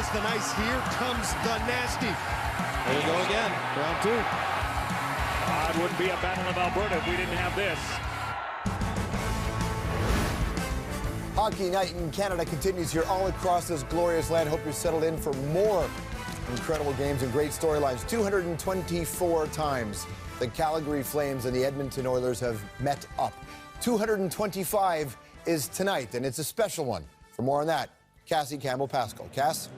was the nice. Here comes the nasty. There you go again. Round two. It wouldn't be a Battle of Alberta if we didn't have this. Hockey Night in Canada continues here all across this glorious land. Hope you're settled in for more incredible games and great storylines. 224 times the Calgary Flames and the Edmonton Oilers have met up. 225 is tonight, and it's a special one. For more on that, Cassie Campbell-Pascal. Cass?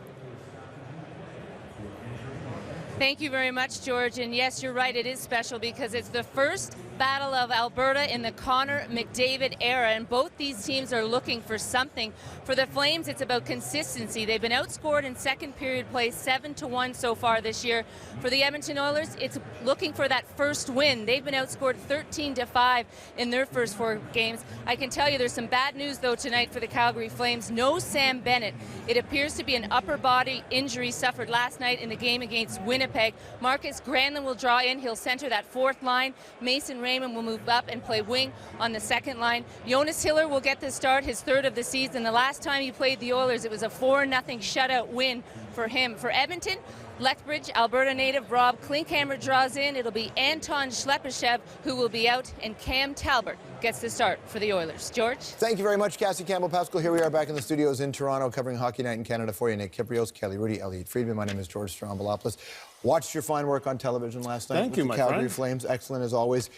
Thank you very much, George. And yes, you're right, it is special because it's the first Battle of Alberta in the Connor McDavid era, and both these teams are looking for something. For the Flames, it's about consistency. They've been outscored in second period play 7-1 so far this year. For the Edmonton Oilers, it's looking for that first win. They've been outscored 13-5 in their first 4 games. I can tell you there's some bad news, though, tonight for the Calgary Flames. No Sam Bennett. It appears to be an upper body injury suffered last night in the game against Winnipeg. Marcus Granlund will draw in. He'll center that fourth line. Mason Raymond will move up and play wing on the second line. Jonas Hiller will get the start, his third of the season. The last time he played the Oilers, it was a 4-0 shutout win for him. For Edmonton, Lethbridge, Alberta native Rob Klinkhammer draws in. It'll be Anton Shlepyshev who will be out, and Cam Talbot gets the start for the Oilers. George? Thank you very much, Cassie Campbell-Pascal. Here we are back in the studios in Toronto covering Hockey Night in Canada for you. Nick Kiprios, Kelly Rudy, Elliot Friedman. My name is George Stroumboulopoulos. Watched your fine work on television last night. Thank you, with the Calgary Flames. Excellent as always.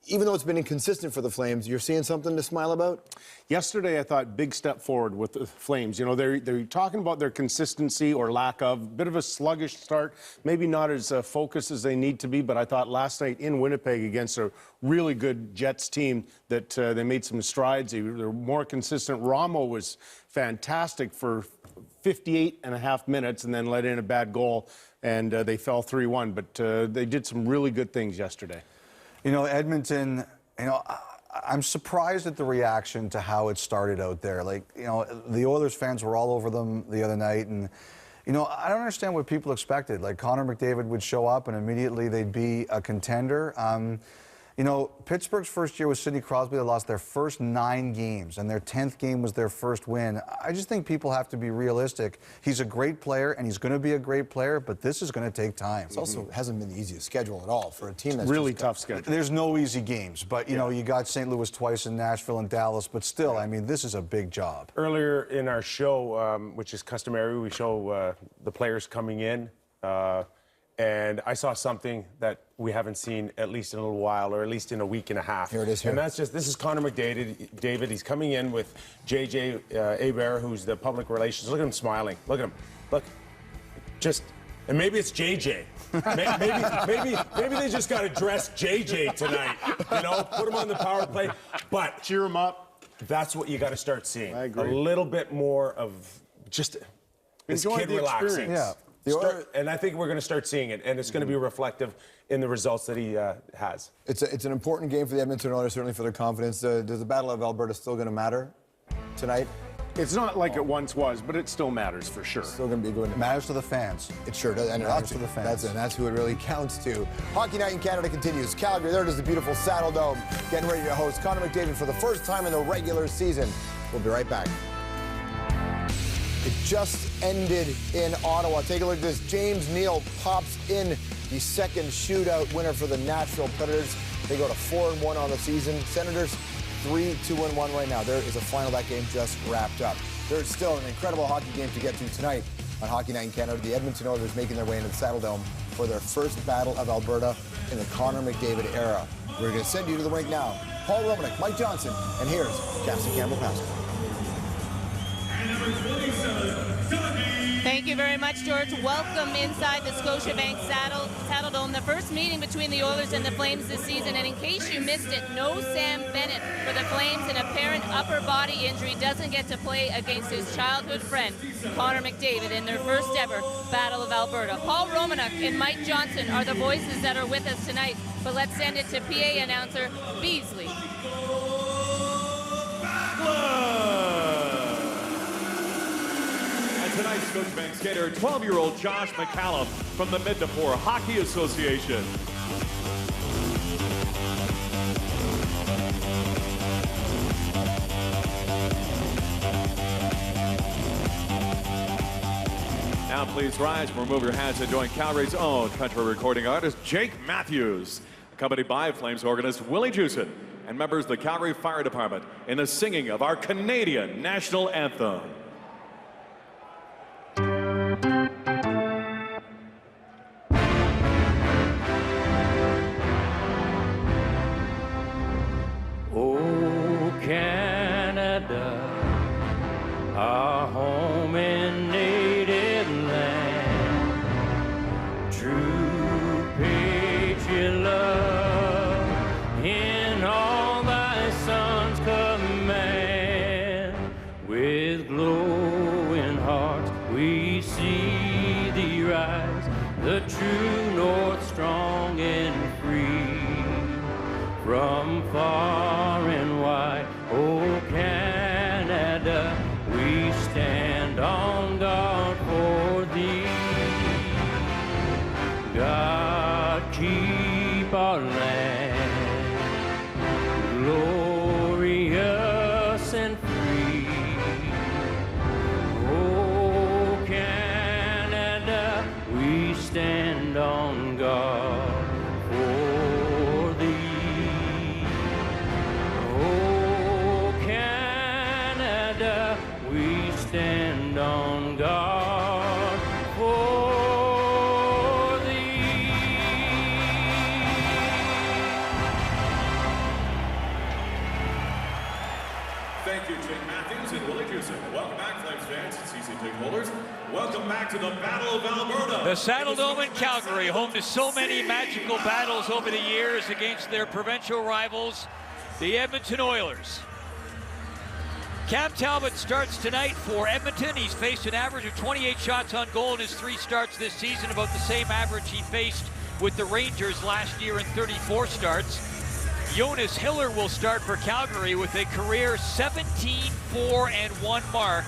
Even though it's been inconsistent for the Flames, you're seeing something to smile about? Yesterday, I thought big step forward with the Flames. You know, they're talking about their consistency or lack of. Bit of a sluggish start, maybe not as focused as they need to be, but I thought last night in Winnipeg against a really good Jets team that they made some strides. They were more consistent. Ramo was fantastic for 58 and a half minutes and then let in a bad goal, and they fell 3-1. But they did some really good things yesterday. You know, Edmonton, you know, I'm surprised at the reaction to how it started out there. Like, you know, the Oilers fans were all over them the other night, and, you know, I don't understand what people expected. Like, Connor McDavid would show up and immediately they'd be a contender. You know, Pittsburgh's first year with Sidney Crosby, they lost their first 9 games, and their 10th game was their first win. I just think people have to be realistic. He's a great player, and he's going to be a great player, but this is going to take time. It also hasn't been the easiest schedule at all for a team that's really tough schedule. There's no easy games, but, you know, you got St. Louis twice and Nashville and Dallas, but still, I mean, this is a big job. Earlier in our show, which is customary, we show the players coming in, and I saw something that we haven't seen at least in a little while, or at least in a week and a half. Here it is here. And that's just, this is Connor McDavid. He's coming in with JJ Hebert, who's the public relations. Look at him smiling. Look at him. Look. Just, and maybe it's JJ. maybe they just got to dress JJ tonight. You know, put him on the power play. But cheer him up. That's what you got to start seeing. I agree. A little bit more of just this kid relaxing. Yeah. And I think we're going to start seeing it, and it's going to be reflective in the results that he has. It's an important game for the Edmonton Oilers, certainly for their confidence. Does the Battle of Alberta still going to matter tonight? It's not like it once was, but it still matters for sure. Still going to be good. It matters to the fans. It sure does. And it matters to the fans. That's who it really counts to. Hockey Night in Canada continues. Calgary, there it is, the beautiful Saddle Dome, getting ready to host Connor McDavid for the first time in the regular season. We'll be right back. It just ended in Ottawa. Take a look at this. James Neal pops in the second shootout winner for the Nashville Predators. They go to 4-1 on the season. Senators 3-2-1 right now. There is a final. That game just wrapped up. There's still an incredible hockey game to get to tonight on Hockey Night in Canada. The Edmonton Oilers making their way into the Saddle Dome for their first Battle of Alberta in the Connor McDavid era. We're going to send you to the rink now. Paul Romanek, Mike Johnson, and here's Cassie Campbell-Pascal. Thank you very much, George. Welcome inside the Scotiabank Saddle Dome. The first meeting between the Oilers and the Flames this season. And in case you missed it, no Sam Bennett for the Flames. An apparent upper body injury, doesn't get to play against his childhood friend, Connor McDavid, in their first ever Battle of Alberta. Paul Romanek and Mike Johnson are the voices that are with us tonight. But let's send it to PA announcer Beasley. Tonight's Scotiabank skater, 12-year-old Josh McCallum from the Midnapore Hockey Association. Now please rise and remove your hats and join Calgary's own country recording artist, Jake Matthews, accompanied by Flames organist Willie Jewson and members of the Calgary Fire Department in the singing of our Canadian national anthem. Oh, Canada, our home and native land, true patriot love in all thy sons command. With glowing hearts we see thee rise, the true north strong and free. From far and wide, oh Canada, we stand on guard for thee. God keep our land glorious and free. Oh Canada, we stand on guard for thee. Oh Canada, we stand on guard for thee. Thank you, Jake Matthews and Willie Jewson. Welcome back, Flames fans and season ticket holders. Welcome back to the Battle of Alberta. The Saddle Dome in Calgary, home to so many magical battles over the years against their provincial rivals, the Edmonton Oilers. Cam Talbot starts tonight for Edmonton. He's faced an average of 28 shots on goal in his 3 starts this season, about the same average he faced with the Rangers last year in 34 starts. Jonas Hiller will start for Calgary with a career 17-4-1 mark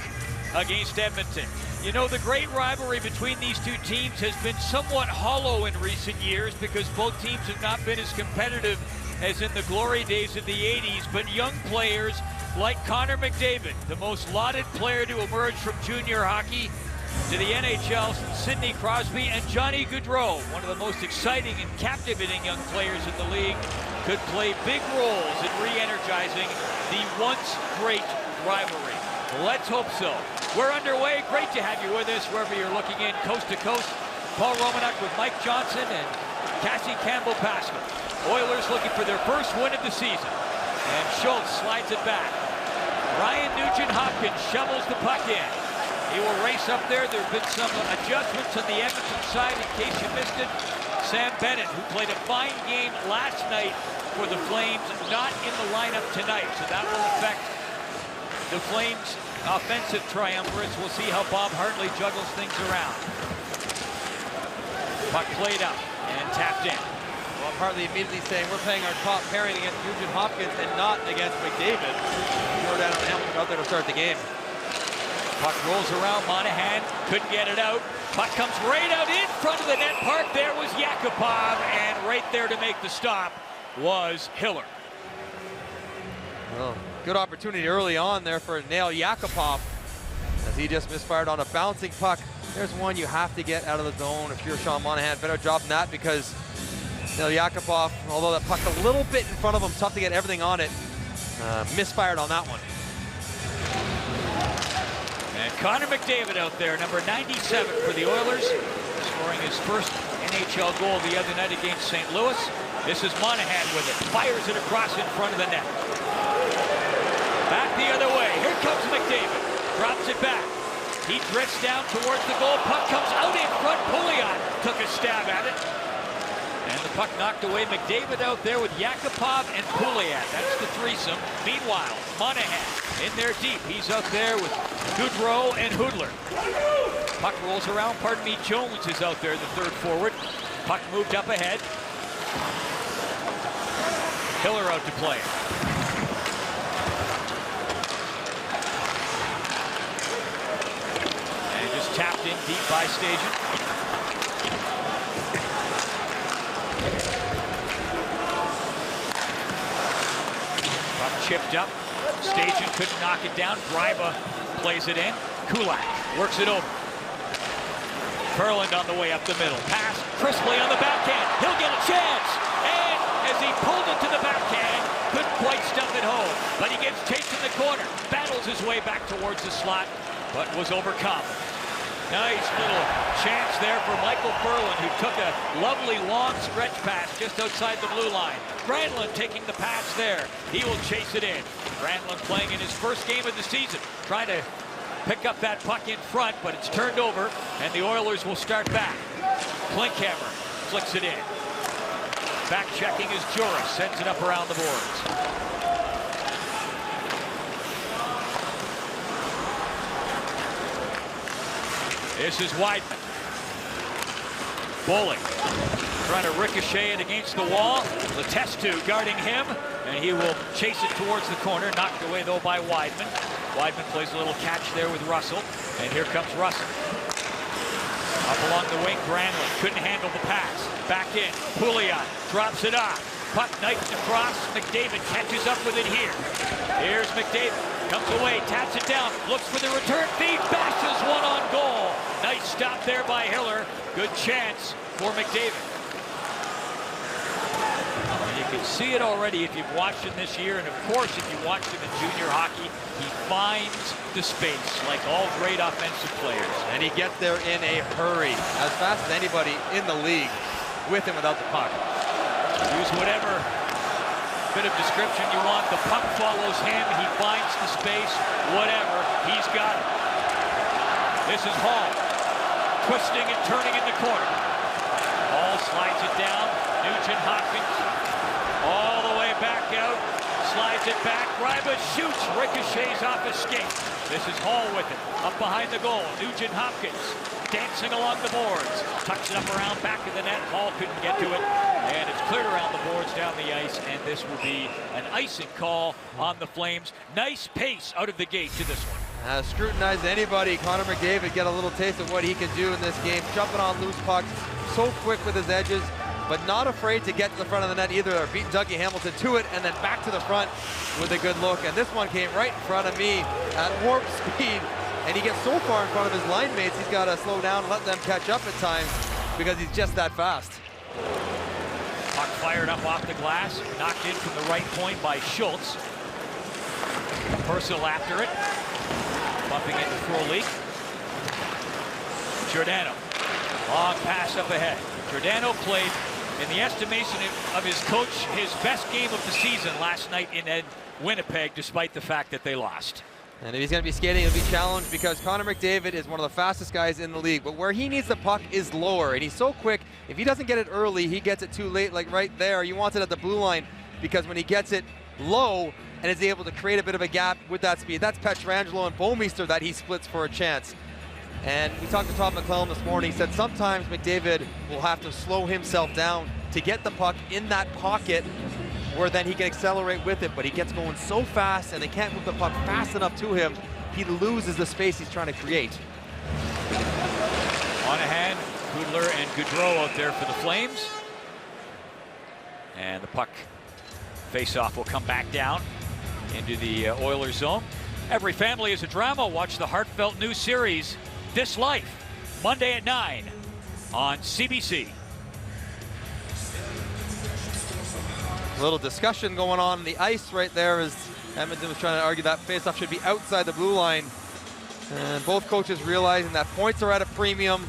against Edmonton. You know, the great rivalry between these two teams has been somewhat hollow in recent years because both teams have not been as competitive as in the glory days of the 80s, but young players like Connor McDavid, the most lauded player to emerge from junior hockey to the NHL since Sidney Crosby, and Johnny Gaudreau, one of the most exciting and captivating young players in the league, could play big roles in re-energizing the once great rivalry. Let's hope so. We're underway. Great to have you with us wherever you're looking in, coast to coast. Paul Romanuk with Mike Johnson and Cassie Campbell-Pascal. Oilers looking for their first win of the season. And Schultz slides it back. Ryan Nugent-Hopkins shovels the puck in. He will race up there. There have been some adjustments on the Edmonton side in case you missed it. Sam Bennett, who played a fine game last night for the Flames, not in the lineup tonight. So that will affect the Flames' offensive triumvirates. We'll see how Bob Hartley juggles things around. Puck played up and tapped in. Bob Hartley immediately saying we're playing our top pairing against Nugent Hopkins and not against McDavid. Jordan and Hamilton out there to start the game. Puck rolls around. Monahan couldn't get it out. Puck comes right out in front of the net park. There was Yakupov, and right there to make the stop was Hiller. Well, good opportunity early on there for Nail Yakupov as he just misfired on a bouncing puck. There's one you have to get out of the zone if you're Sean Monahan. Better job than that because Nail Yakupov, although that puck a little bit in front of him, tough to get everything on it, misfired on that one. And Connor McDavid out there, number 97 for the Oilers, scoring his first NHL goal the other night against St. Louis. This is Monahan with it, fires it across in front of the net. Back the other way, here comes McDavid, drops it back. He drifts down towards the goal, puck comes out in front, Pouliot took a stab at it. And the puck knocked away. McDavid out there with Yakupov and Pouliot. That's the threesome. Meanwhile, Monahan in there deep. He's out there with Gaudreau and Hudler. Puck rolls around. Pardon me, Jones is out there, the third forward. Puck moved up ahead. Hiller out to play. And just tapped in deep by Stajan. Puck chipped up. Stajan couldn't knock it down. Greiba plays it in. Kulak works it over. Ferland on the way up the middle. Pass crisply on the backhand. He'll get a chance. And as he pulled it to the backhand, couldn't quite stuff it home. But he gets chased in the corner. Battles his way back towards the slot, but was overcome. Nice little chance there for Michael Ferland, who took a lovely long stretch pass just outside the blue line. Granlund taking the pass there. He will chase it in. Granlund playing in his first game of the season, trying to pick up that puck in front, but it's turned over, and the Oilers will start back. Klinkhammer flicks it in. Back checking is Juris, sends it up around the boards. This is Weidman. Bowling. Trying to ricochet it against the wall. Letestu guarding him, and he will chase it towards the corner. Knocked away, though, by Weidman. Weidman plays a little catch there with Russell, and here comes Russell. Up along the wing, Granlund couldn't handle the pass. Back in, Pouliot drops it off. Puck knifed across. McDavid catches up with it here. Here's McDavid. Comes away, taps it down, looks for the return feed, bashes one on goal. Nice stop there by Hiller. Good chance for McDavid. And you can see it already if you've watched him this year, and of course if you watched him in junior hockey, he finds the space like all great offensive players. And he gets there in a hurry, as fast as anybody in the league, with and without the puck. Use whatever bit of description you want. The puck follows him. He finds the space. Whatever. He's got it. This is Hall. Twisting and turning in the corner. Hall slides it down. Nugent Hopkins. All the way back out. Slides it back. Ryba shoots. Ricochets off his skate. This is Hall with it. Up behind the goal. Nugent Hopkins dancing along the boards. Tucks it up around back of the net. Hall couldn't get to it. And it's cleared around the boards down the ice, and this will be an icing call on the Flames. Nice pace out of the gate to this one. Scrutinize anybody. Connor McDavid get a little taste of what he can do in this game. Jumping on loose pucks, so quick with his edges, but not afraid to get to the front of the net either. Or beat Dougie Hamilton to it and then back to the front with a good look. And this one came right in front of me at warp speed. And he gets so far in front of his line mates, he's got to slow down and let them catch up at times because he's just that fast. Puck fired up off the glass, knocked in from the right point by Schultz. Purcell after it, bumping into Frolik. Giordano, long pass up ahead. Giordano played, in the estimation of his coach, his best game of the season last night in Winnipeg, despite the fact that they lost. And if he's going to be skating, he'll be challenged because Connor McDavid is one of the fastest guys in the league. But where he needs the puck is lower, and he's so quick. If he doesn't get it early, he gets it too late, like right there. He wants it at the blue line because when he gets it low and is able to create a bit of a gap with that speed, that's Pietrangelo and Bouwmeester that he splits for a chance. And we talked to Todd McClellan this morning. He said sometimes McDavid will have to slow himself down to get the puck in that pocket where then he can accelerate with it, but he gets going so fast and they can't move the puck fast enough to him, he loses the space he's trying to create. Monahan, Kudler, and Gaudreau out there for the Flames. And the puck face-off will come back down into the Oilers zone. Every family is a drama. Watch the heartfelt new series, This Life, Monday at 9 on CBC. A little discussion going on the ice right there as Edmonton was trying to argue that faceoff should be outside the blue line. And both coaches realizing that points are at a premium.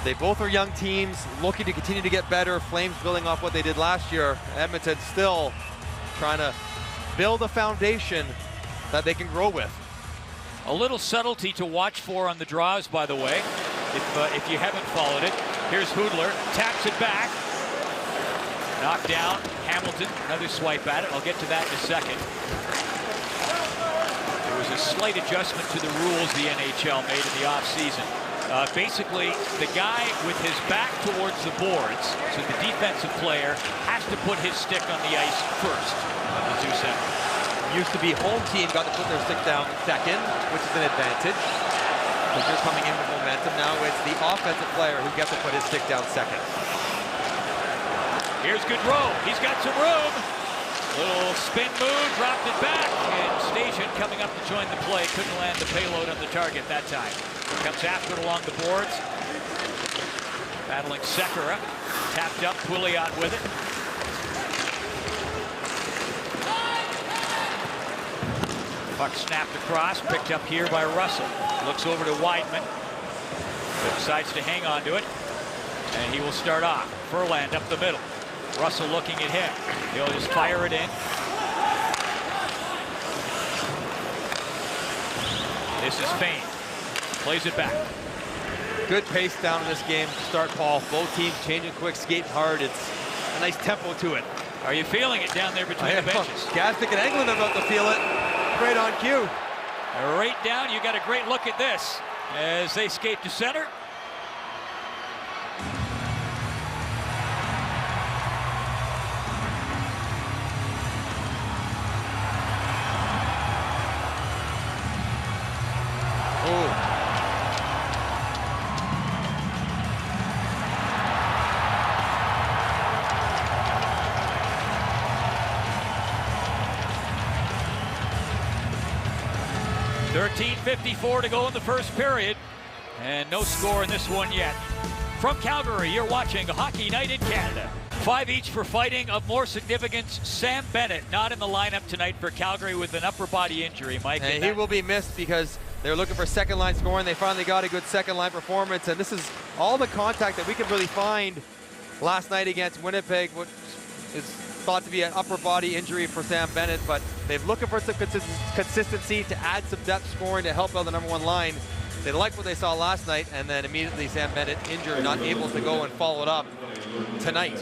They both are young teams looking to continue to get better. Flames building off what they did last year. Edmonton still trying to build a foundation that they can grow with. A little subtlety to watch for on the draws, by the way, if you haven't followed it. Here's Hudler, taps it back. Knocked down, Hamilton, another swipe at it. I'll get to that in a second. There was a slight adjustment to the rules the NHL made in the offseason. Basically, the guy with his back towards the boards, so the defensive player, has to put his stick on the ice first of the two centers. Used to be home team got to put their stick down second, which is an advantage. Because you're coming in with momentum. Now it's the offensive player who gets to put his stick down second. Here's Gaudreau. He's got some room. Little spin move, dropped it back, and Station coming up to join the play. Couldn't land the payload on the target that time. Comes after it along the boards. Battling Sekera. Tapped up, Pouliot with it. Puck snapped across, picked up here by Russell. Looks over to Weidman. Decides to hang on to it. And he will start off. Furland up the middle. Russell looking at him. He'll just fire it in. This is Fane. Plays it back. Good pace down in this game to start, Paul. Both teams changing quick, skating hard. It's a nice tempo to it. Are you feeling it down there between the benches? Gastick and Englund are about to feel it. Right on cue. Right down, you got a great look at this as they skate to center. .54 to go in the first period, and no score in this one yet. From Calgary, you're watching Hockey Night in Canada. 5 each for fighting. Of more significance, Sam Bennett not in the lineup tonight for Calgary with an upper body injury, Mike. And he will be missed because they're looking for second line scoring. They finally got a good second line performance, and this is all the contact that we could really find last night against Winnipeg, which is thought to be an upper body injury for Sam Bennett, but they're looking for some consistency to add some depth scoring to help out the #1 line. They liked what they saw last night, and then immediately Sam Bennett injured, not able to go and follow it up tonight.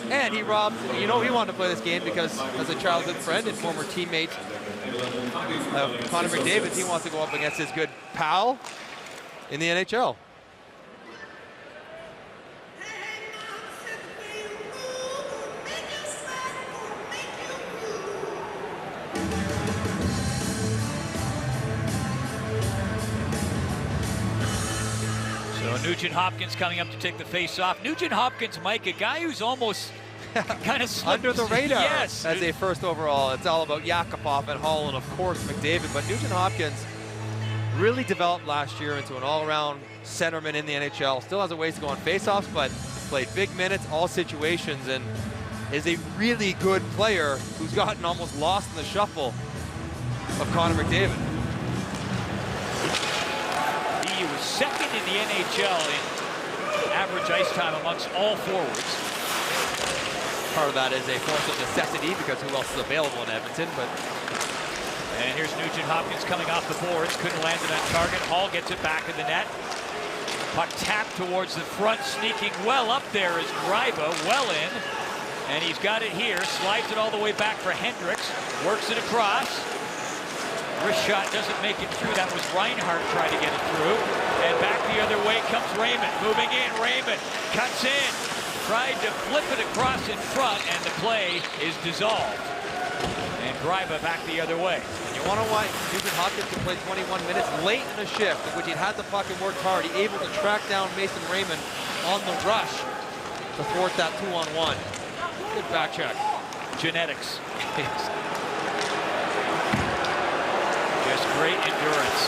And he robbed, you know, he wanted to play this game because as a childhood friend and former teammate of Connor McDavid, he wants to go up against his good pal in the NHL. Nugent Hopkins coming up to take the face off. Nugent Hopkins, Mike, a guy who's almost kind of under the radar. Yes. As a first overall. It's all about Yakupov and Hall and, of course, McDavid. But Nugent Hopkins really developed last year into an all-around centerman in the NHL. Still has a ways to go on faceoffs, but played big minutes, all situations, and is a really good player who's gotten almost lost in the shuffle of Connor McDavid. He was second in the NHL in average ice time amongst all forwards. Part of that is a force of necessity because who else is available in Edmonton? But and here's Nugent Hopkins coming off the boards, couldn't land it on target. Hall gets it back in the net. Puck tapped towards the front, sneaking well up there is Greiba, well in. And he's got it here, slides it all the way back for Hendricks, works it across. Wrist shot doesn't make it through. That was Reinhart trying to get it through. And back the other way comes Raymond. Moving in, Raymond cuts in. Tried to flip it across in front, and the play is dissolved. And Greiba back the other way. And you want to know why Nugent Hopkins can play 21 minutes late in a shift, in which he had the puck and worked hard. He able to track down Mason Raymond on the rush to thwart that 2-on-1. Good back check. Genetics. Just great endurance.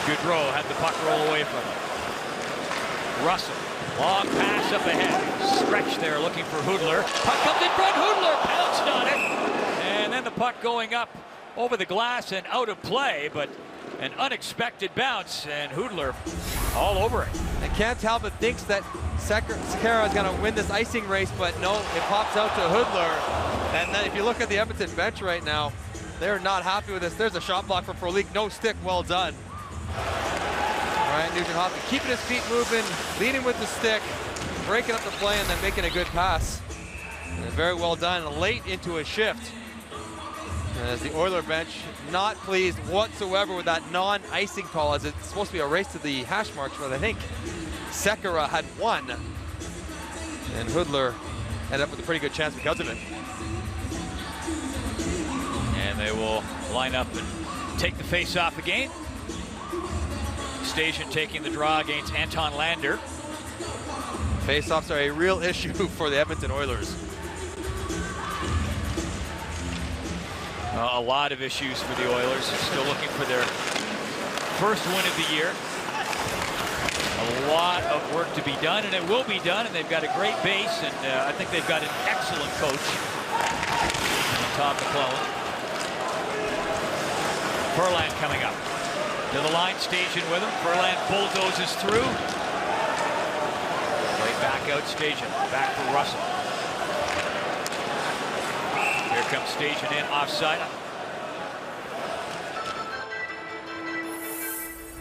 Goudreau had the puck roll away from him. Russell, long pass up ahead. Stretch there looking for Hudler. Puck comes in front, Hudler pounced on it. And then the puck going up over the glass and out of play, but an unexpected bounce, and Hudler all over it. And Cam Talbot thinks that Sekera is going to win this icing race, but no, it pops out to Hudler. And then if you look at the Edmonton bench right now, they're not happy with this. There's a shot block for Frolik. No stick, well done. All right, Nugent Hopkins keeping his feet moving, leading with the stick, breaking up the play, and then making a good pass. And very well done, late into a shift. As the Oiler bench not pleased whatsoever with that non-icing call, as it's supposed to be a race to the hash marks, but I think Sekera had won. And Hudler ended up with a pretty good chance because of it. And they will line up and take the face-off again. Station taking the draw against Anton Lander. Face-offs are a real issue for the Edmonton Oilers. A lot of issues for the Oilers. Still looking for their first win of the year. A lot of work to be done, and it will be done, and they've got a great base, and I think they've got an excellent coach, Todd McClellan. Furlan coming up to the line station with him. Furlan bulldozes through. Right back out station, back for Russell. Here comes station in offside.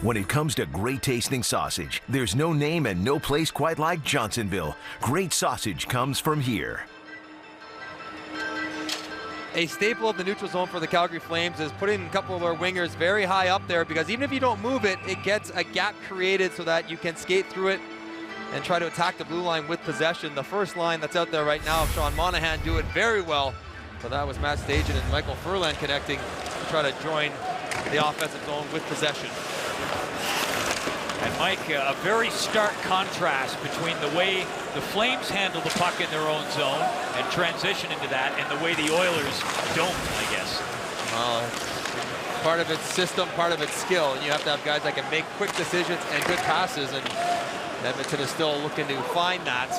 When it comes to great tasting sausage, there's no name and no place quite like Johnsonville. Great sausage comes from here. A staple of the neutral zone for the Calgary Flames is putting a couple of our wingers very high up there, because even if you don't move it, it gets a gap created so that you can skate through it and try to attack the blue line with possession. The first line that's out there right now, Sean Monahan, do it very well. So that was Matt Stajan and Michael Furlan connecting to try to join the offensive zone with possession. And Mike, a very stark contrast between the way the Flames handle the puck in their own zone and transition into that, and the way the Oilers don't, I guess. Well, part of its system, part of its skill. And you have to have guys that can make quick decisions and good passes, and Edmonton is still looking to find that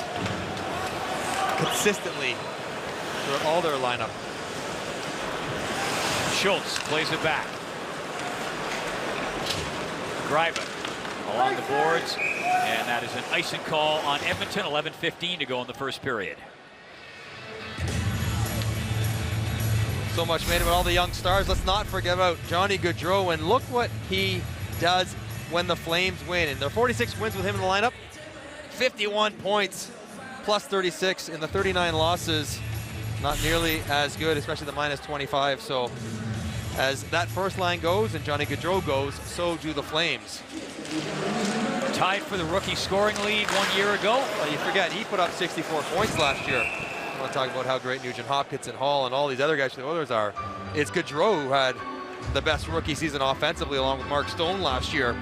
consistently through all their lineup. Schultz plays it back. Greiber along the boards, and that is an icing call on Edmonton. 11:15 to go in the first period. So much made about all the young stars. Let's not forget about Johnny Gaudreau, and look what he does when the Flames win. And there are 46 wins with him in the lineup, 51 points, plus 36 in the 39 losses. Not nearly as good, especially the minus 25. So as that first line goes and Johnny Gaudreau goes, so do the Flames. Tied for the rookie scoring lead 1 year ago. Well, you forget, he put up 64 points last year. I want to talk about how great Nugent Hopkins and Hall and all these other guys for the Oilers are. It's Gaudreau who had the best rookie season offensively along with Mark Stone last year,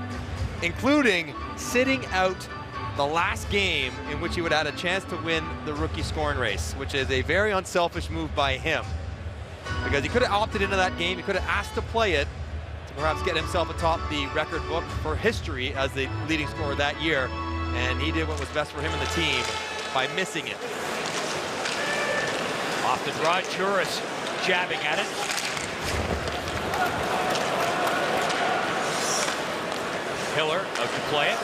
including sitting out the last game in which he would have had a chance to win the rookie scoring race, which is a very unselfish move by him, because he could have opted into that game. He could have asked to play it to perhaps get himself atop the record book for history as the leading scorer that year, and he did what was best for him and the team by missing it. Off the draw, Churis jabbing at it. Hiller out to play it.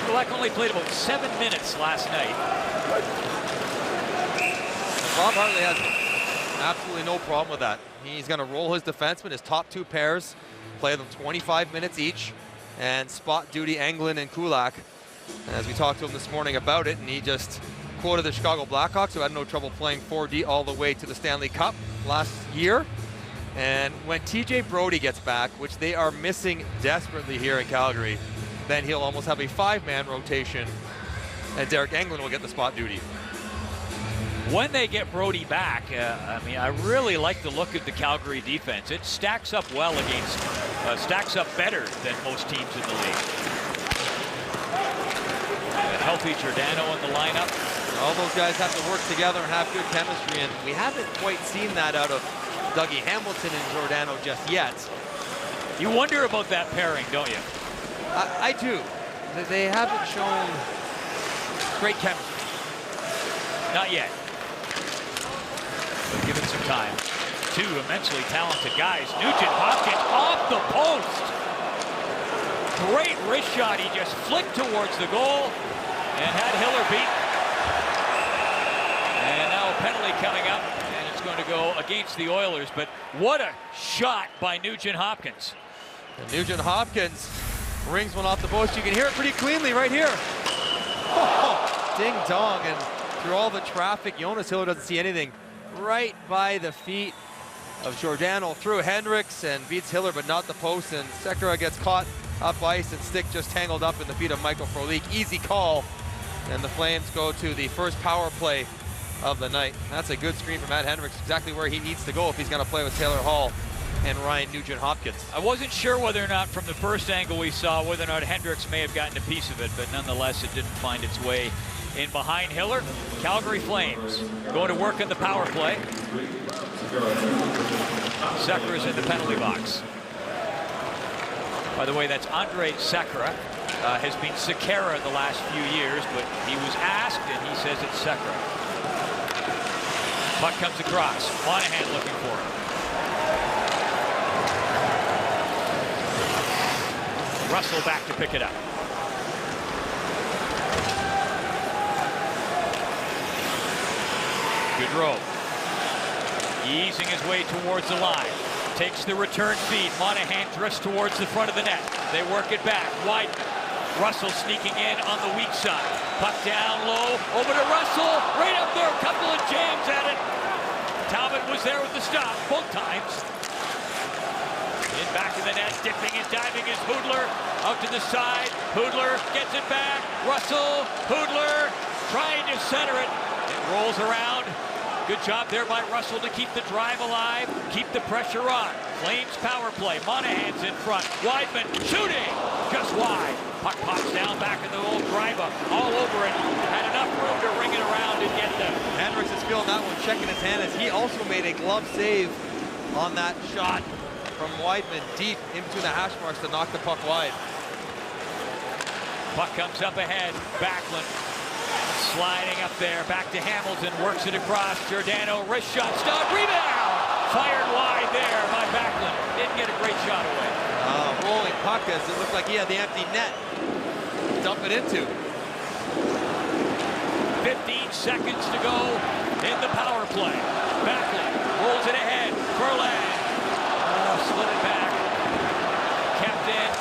Kulak only played about 7 minutes last night. Bob Hartley has absolutely no problem with that. He's going to roll his defensemen, his top two pairs, play them 25 minutes each, and spot duty Anglin and Kulak. As we talked to him this morning about it, and he just quoted the Chicago Blackhawks, who had no trouble playing 4D all the way to the Stanley Cup last year. And when TJ Brodie gets back, which they are missing desperately here in Calgary, then he'll almost have a 5-man rotation, and Derek Anglin will get the spot duty. When they get Brodie back, I mean, I really like the look of the Calgary defense. It stacks up well against, stacks up better than most teams in the league. A healthy Giordano in the lineup. All those guys have to work together and have good chemistry, and we haven't quite seen that out of Dougie Hamilton and Giordano just yet. You wonder about that pairing, don't you? I do. They haven't shown great chemistry. Not yet. But give it some time. Two immensely talented guys. Nugent Hopkins off the post. Great wrist shot. He just flicked towards the goal and had Hiller beat. And now a penalty coming up, and it's going to go against the Oilers. But what a shot by Nugent Hopkins. And Nugent Hopkins rings one off the post. You can hear it pretty cleanly right here. Oh, ding dong, and through all the traffic, Jonas Hiller doesn't see anything. Right by the feet of Giordano, through Hendricks, and beats Hiller, but not the post, and Sekera gets caught up ice, and stick just tangled up in the feet of Michael Frolik. Easy call, and the Flames go to the first power play of the night. That's a good screen from Matt Hendricks, exactly where he needs to go if he's going to play with Taylor Hall and Ryan Nugent-Hopkins. I wasn't sure whether or not from the first angle we saw whether or not Hendricks may have gotten a piece of it, but nonetheless it didn't find its way in behind Hiller. Calgary Flames going to work in the power play. Sekera's in the penalty box. By the way, that's Andre Sekera. Has been Sekera the last few years, but he was asked, and he says it's Sekera. Puck comes across. Monahan looking for it. Russell back to pick it up. Gaudreau easing his way towards the line. Takes the return feed. Monahan drifts towards the front of the net. They work it back. Wide. Russell sneaking in on the weak side. Puck down low. Over to Russell. Right up there. A couple of jams at it. Talbot was there with the stop both times. In back of the net. Dipping and diving is Hoodler. Out to the side. Hoodler gets it back. Russell. Hoodler trying to center it. It rolls around. Good job there by Russell to keep the drive alive, keep the pressure on. Flames power play. Monahan's in front. Weidman shooting just wide. Puck pops down back in the old Greiba. All over it. Had enough room to ring it around and get them. Hendricks is feeling that one, checking his hand as he also made a glove save on that shot from Weidman deep in between the hash marks to knock the puck wide. Puck comes up ahead. Backlund. Sliding up there, back to Hamilton, works it across. Giordano, wrist shot, stop, rebound! Fired wide there by Backlund. Didn't get a great shot away. Rolling puck as it looked like he had the empty net. Dump it into. 15 seconds to go in the power play. Backlund rolls it ahead. Verland. Slid it back. Kept in.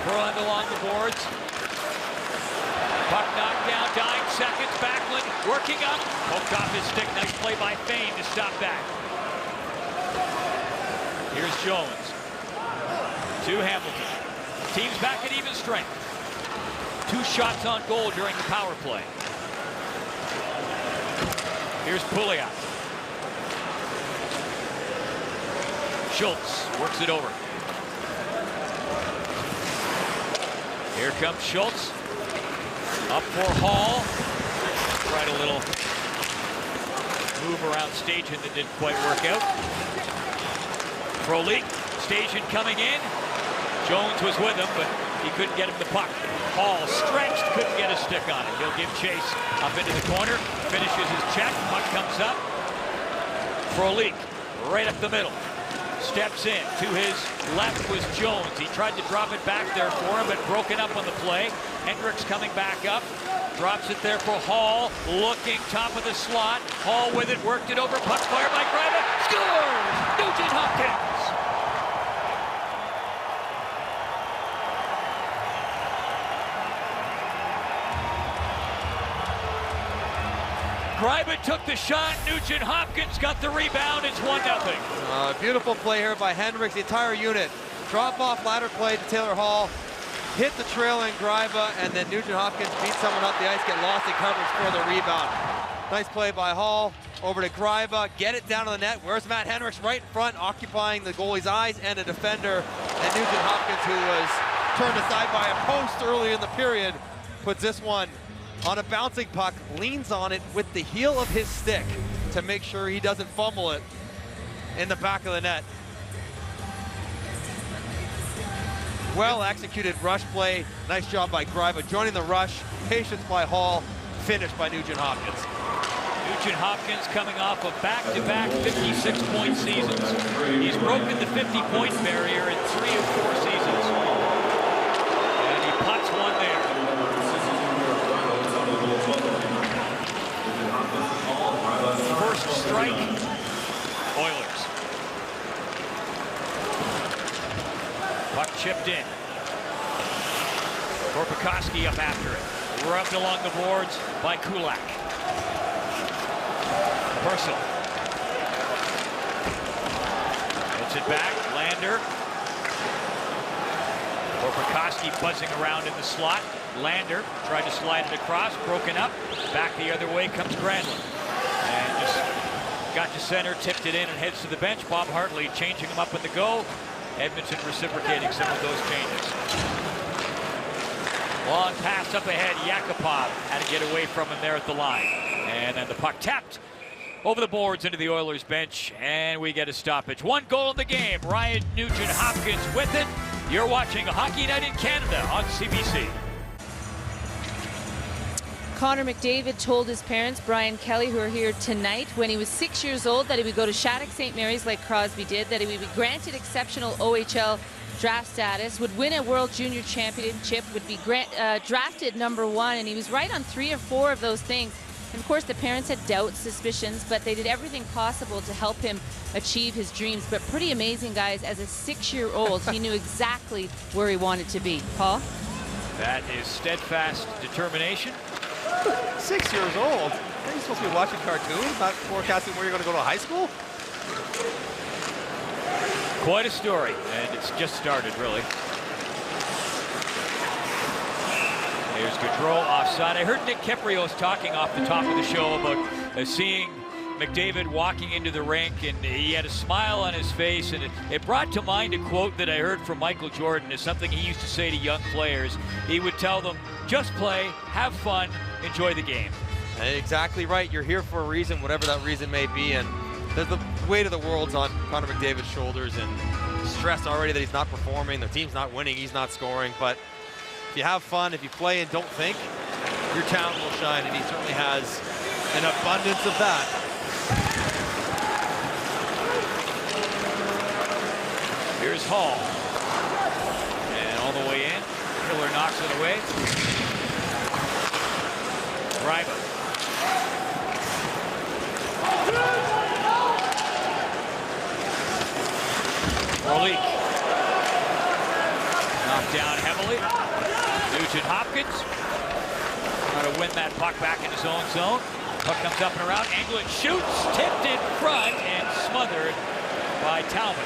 Verland along the boards. Puck knocked down, dying seconds. Backlund working up. Poked off his stick. Nice play by Fane to stop that. Here's Jones. To Hamilton. Team's back at even strength. 2 shots on goal during the power play. Here's Pouliot. Schultz works it over. Here comes Schultz. Up for Hall. Tried a little move around Stajan that didn't quite work out. Frolik, Stajan coming in. Jones was with him, but he couldn't get him the puck. Hall stretched, couldn't get a stick on it. He'll give chase up into the corner. Finishes his check. Puck comes up. Frolik, right up the middle. Steps in. To his left was Jones. He tried to drop it back there for him, but broken up on the play. Hendricks coming back up. Drops it there for Hall. Looking top of the slot. Hall with it. Worked it over. Puck fired by Greiba. Scores! Nugent Hopkins! Greiba took the shot. Nugent Hopkins got the rebound. It's 1-0. Beautiful play here by Hendricks, the entire unit. Drop off ladder play to Taylor Hall. Hit the trailing Greiba, and then Nugent Hopkins beat someone up the ice, get lost in coverage for the rebound. Nice play by Hall. Over to Greiba. Get it down to the net. Where's Matt Hendricks? Right in front, occupying the goalie's eyes and a defender. And Nugent Hopkins, who was turned aside by a post early in the period, puts this one on a bouncing puck, leans on it with the heel of his stick to make sure he doesn't fumble it in the back of the net. Well executed rush play. Nice job by Greiba joining the rush. Patience by Hall. Finished by Nugent Hopkins. Nugent Hopkins coming off of back-to-back 56-point seasons. He's broken the 50-point barrier in 3 of 4 seasons. And he puts one there. First strike, Oilers. Puck chipped in. Korpikoski up after it. Rubbed along the boards by Kulak. Purcell. Hits it back. Lander. Korpikoski buzzing around in the slot. Lander tried to slide it across. Broken up. Back the other way comes Granlund. And just got to center, tipped it in, and heads to the bench. Bob Hartley changing him up with the go. Edmonton reciprocating some of those changes. Long pass up ahead. Yakupov had to get away from him there at the line. And then the puck tapped over the boards into the Oilers bench, and we get a stoppage. 1 goal in the game. Ryan Nugent-Hopkins with it. You're watching Hockey Night in Canada on CBC. Connor McDavid told his parents, Brian Kelly, who are here tonight, when he was 6 years old, that he would go to Shattuck St. Mary's like Crosby did, that he would be granted exceptional OHL draft status, would win a World Junior Championship, would be drafted #1, and he was right on 3 or 4 of those things. And of course, the parents had doubts, suspicions, but they did everything possible to help him achieve his dreams. But pretty amazing, guys. As a 6-year-old, he knew exactly where he wanted to be. Paul? That is steadfast determination. 6 years old? Are you supposed to be watching cartoons, not forecasting where you're going to go to high school? Quite a story, and it's just started, really. There's Gaudreau offside. I heard Nick Kiprios talking off the top of the show about seeing McDavid walking into the rink, and he had a smile on his face, and it brought to mind a quote that I heard from Michael Jordan. It's something he used to say to young players. He would tell them, just play, have fun, enjoy the game. Exactly right. You're here for a reason, whatever that reason may be, and the weight of the world's on Connor McDavid's shoulders, and stress already that he's not performing, the team's not winning, he's not scoring. But if you have fun, if you play and don't think, your talent will shine, and he certainly has an abundance of that. Here's Hall. And all the way in. Miller knocks it away. Greiber. Orlik. Knocked down heavily. Nugent-Hopkins trying to win that puck back in his own zone. Puck comes up and around. Engelland shoots, tipped in front, and smothered by Talbot.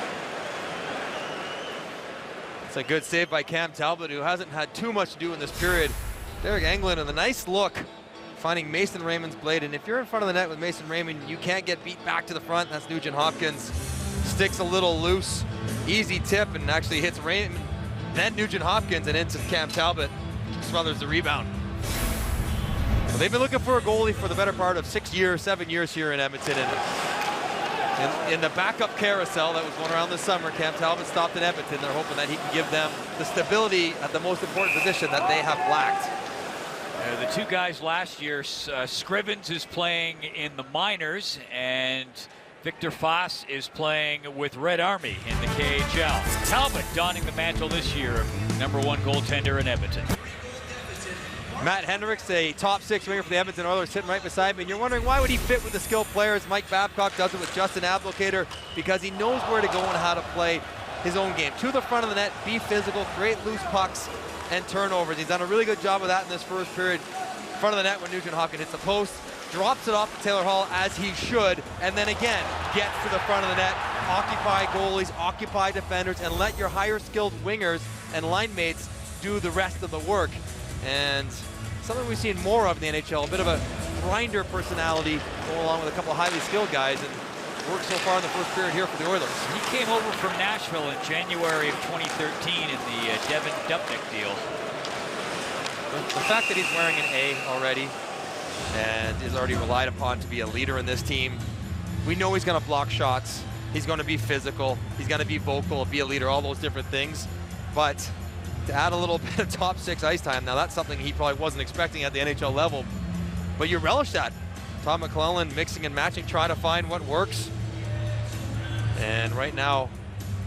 It's a good save by Cam Talbot, who hasn't had too much to do in this period. Derek Engelland with a nice look, finding Mason Raymond's blade. And if you're in front of the net with Mason Raymond, you can't get beat back to the front. That's Nugent-Hopkins. Sticks a little loose. Easy tip, and actually hits Raymond, then Nugent-Hopkins, and into Cam Talbot. Smothers the rebound. Well, they've been looking for a goalie for the better part of 6 years, 7 years here in Edmonton. And in the backup carousel that was going around this summer, Cam Talbot stopped in Edmonton. They're hoping that he can give them the stability at the most important position that they have lacked. The two guys last year, Scrivens is playing in the minors, and Victor Foss is playing with Red Army in the KHL. Talbot donning the mantle this year of #1 goaltender in Edmonton. Matt Hendricks, a top 6 winger for the Edmonton Oilers, sitting right beside me. And you're wondering, why would he fit with the skilled players? Mike Babcock does it with Justin Ablocator because he knows where to go and how to play his own game. To the front of the net, be physical, create loose pucks and turnovers. He's done a really good job of that in this first period. Front of the net when Nugent-Hopkins hits the post, drops it off to Taylor Hall as he should, and then again gets to the front of the net. Occupy goalies, occupy defenders, and let your higher skilled wingers and line mates do the rest of the work. And something we've seen more of in the NHL, a bit of a grinder personality go along with a couple of highly skilled guys, and worked so far in the first period here for the Oilers. He came over from Nashville in January of 2013 in the Devin Dubnyk deal. The fact that he's wearing an A already and is already relied upon to be a leader in this team, we know he's going to block shots, he's going to be physical, he's going to be vocal, be a leader, all those different things. But to add a little bit of top 6 ice time, now that's something he probably wasn't expecting at the NHL level, but you relish that. Tom McClellan mixing and matching, trying to find what works. And right now,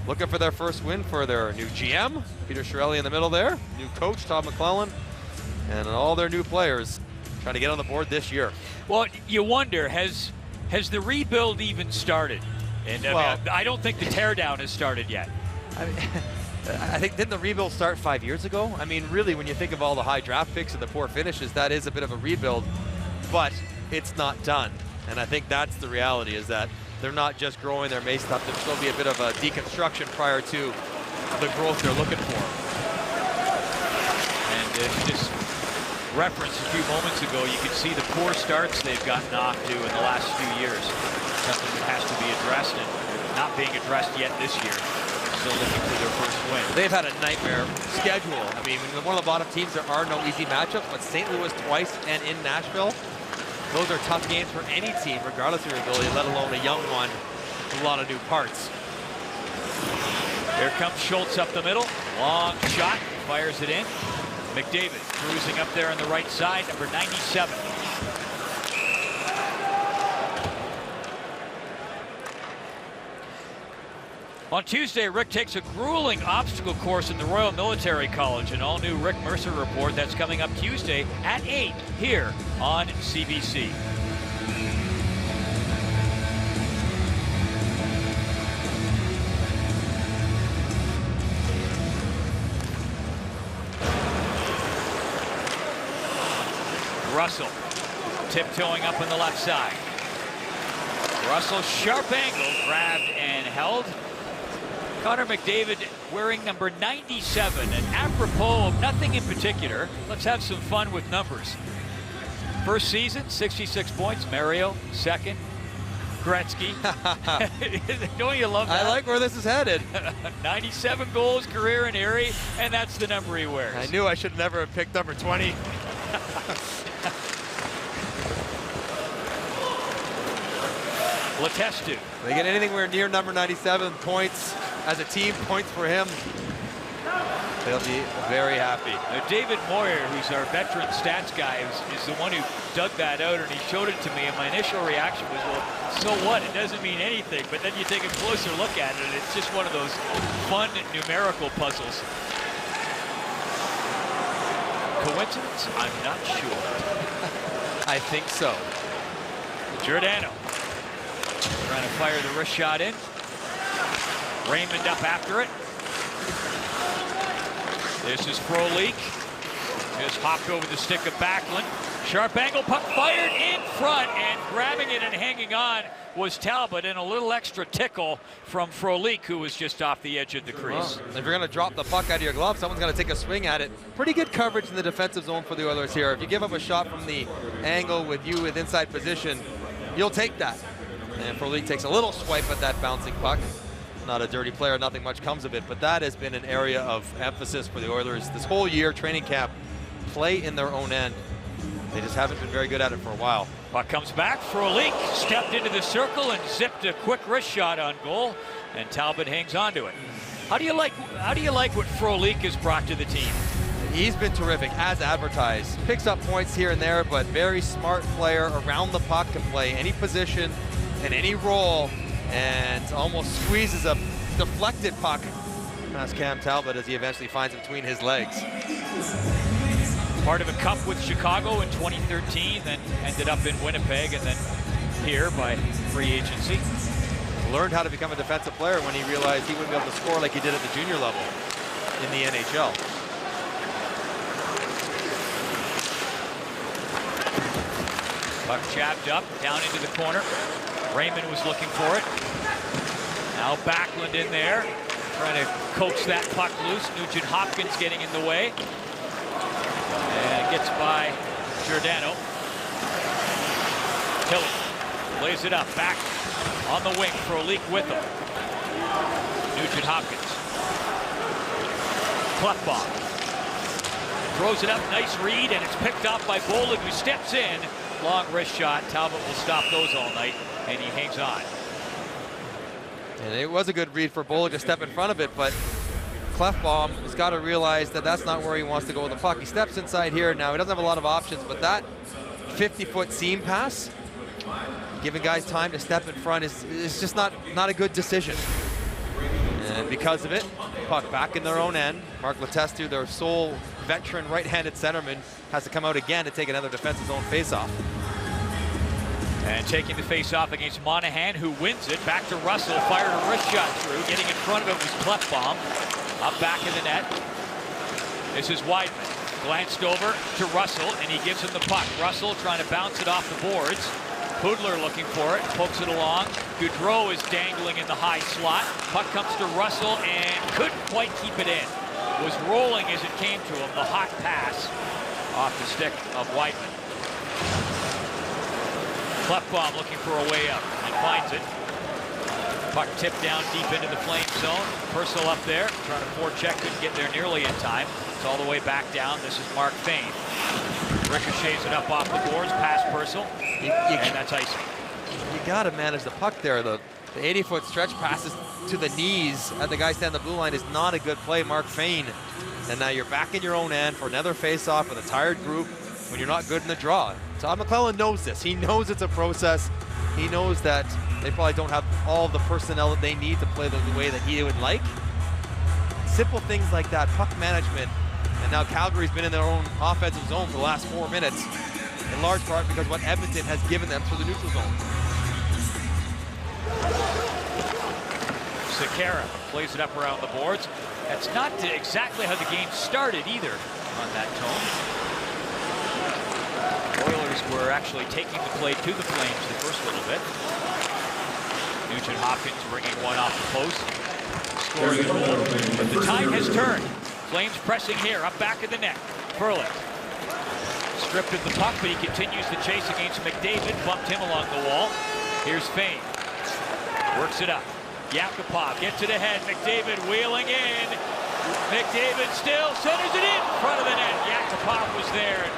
looking for their first win for their new GM, Peter Chiarelli in the middle there, new coach, Tom McClellan, and all their new players trying to get on the board this year. Well, you wonder, has the rebuild even started? And I don't think the teardown has started yet. I think, didn't the rebuild start 5 years ago? I mean, really, when you think of all the high draft picks and the poor finishes, that is a bit of a rebuild, but it's not done. And I think that's the reality, is that they're not just growing their mace up. There'll still be a bit of a deconstruction prior to the growth they're looking for. And just referenced a few moments ago, you can see the poor starts they've gotten off to in the last few years. Something that has to be addressed, and not being addressed yet this year. Still looking for their first win. They've had a nightmare schedule. I mean, one of the bottom teams, there are no easy matchups, but St. Louis twice and in Nashville. those are tough games for any team, regardless of your ability, let alone a young one with a lot of new parts. Here comes Schultz up the middle. Long shot, fires it in. McDavid cruising up there on the right side, number 97. On Tuesday, Rick takes a grueling obstacle course in the Royal Military College. An all-new Rick Mercer report that's coming up Tuesday at 8 here on CBC. Russell tiptoeing up on the left side. Russell, sharp angle, grabbed and held. Connor McDavid wearing number 97, and apropos of nothing in particular, let's have some fun with numbers. First season, 66 points. Mario, second. Gretzky. Don't you love that? I like where this is headed. 97 goals, career in Erie, and that's the number he wears. I knew I should never have picked number 20. Letestu. They get anywhere near number 97 points as a team, points for him. They'll be very happy. Now, David Moyer, who's our veteran stats guy, is the one who dug that out, and he showed it to me, and my initial reaction was, well, so what? It doesn't mean anything. But then you take a closer look at it, and it's just one of those fun numerical puzzles. Coincidence? I'm not sure. I think so. Giordano trying to fire the wrist shot in. Raymond up after it. This is Frolik. Just hopped over the stick of Backlund. Sharp angle, puck fired in front, and grabbing it and hanging on was Talbot, and a little extra tickle from Frolik, who was just off the edge of the crease. Well, if you're going to drop the puck out of your glove, someone's going to take a swing at it. Pretty good coverage in the defensive zone for the Oilers here. If you give up a shot from the angle with you with inside position, you'll take that. And Frolik takes a little swipe at that bouncing puck. Not a dirty player, nothing much comes of it, but that has been an area of emphasis for the Oilers this whole year. Training camp, play in their own end. They just haven't been very good at it for a while. Puck comes back. Frolik stepped into the circle and zipped a quick wrist shot on goal, and Talbot hangs on to it. How do you like what Frolik has brought to the team? He's been terrific as advertised. Picks up points here and there, but very smart player around the puck, can play any position and any role, and almost squeezes a deflected puck past Cam Talbot as he eventually finds it between his legs. Part of a cup with Chicago in 2013, then ended up in Winnipeg, and then here by free agency. Learned how to become a defensive player when he realized he wouldn't be able to score like he did at the junior level in the NHL. Puck jabbed up, down into the corner. Raymond was looking for it. Now Backlund in there, trying to coax that puck loose. Nugent Hopkins getting in the way. And gets by Giordano. Hilly lays it up, back on the wing. Frolik with him. Nugent Hopkins. Klefbom throws it up, nice read, and it's picked up by Bollig, who steps in. Long wrist shot. Talbot will stop those all night, and he hangs on. And it was a good read for Bollig to step in front of it, but Klefbom has got to realize that that's not where he wants to go with the puck. He steps inside here. Now, he doesn't have a lot of options, but that 50-foot seam pass, giving guys time to step in front, is just not a good decision. And because of it, puck back in their own end. Mark Letestu, their sole veteran right-handed centerman, has to come out again to take another defensive zone faceoff. And taking the face-off against Monahan, who wins it. Back to Russell, fired a wrist shot through. Getting in front of it was Klefbom. Up back in the net. This is Weidman. Glanced over to Russell, and he gives him the puck. Russell trying to bounce it off the boards. Pudler looking for it, pokes it along. Gaudreau is dangling in the high slot. Puck comes to Russell and couldn't quite keep it in. Was rolling as it came to him. The hot pass off the stick of Weidman. Klefbom looking for a way up and finds it. Puck tipped down deep into the flame zone. Purcell up there, trying to forecheck, couldn't get there nearly in time. It's all the way back down. This is Mark Fane. Ricochets it up off the boards, past Purcell, and that's icing. You got to manage the puck there. The 80-foot stretch passes to the knees at the guy standing on the blue line is not a good play, Mark Fain. And now you're back in your own end for another face-off with a tired group when you're not good in the draw. Todd McClellan knows this. He knows it's a process. He knows that they probably don't have all the personnel that they need to play the way that he would like. Simple things like that, puck management. And now Calgary's been in their own offensive zone for the last 4 minutes, in large part because what Edmonton has given them through the neutral zone. Sekera plays it up around the boards. That's not exactly how the game started either on that tone. Oilers were actually taking the play to the Flames the first little bit. Nugent Hopkins bringing one off the post, scoring a goal. But the tide has turned. Flames pressing here, up back of the net. Furlan stripped of the puck, but he continues the chase against McDavid, bumped him along the wall. Here's Fain, works it up. Yakupov gets it ahead, McDavid wheeling in. McDavid still centers it in front of the net. Yakupov was there and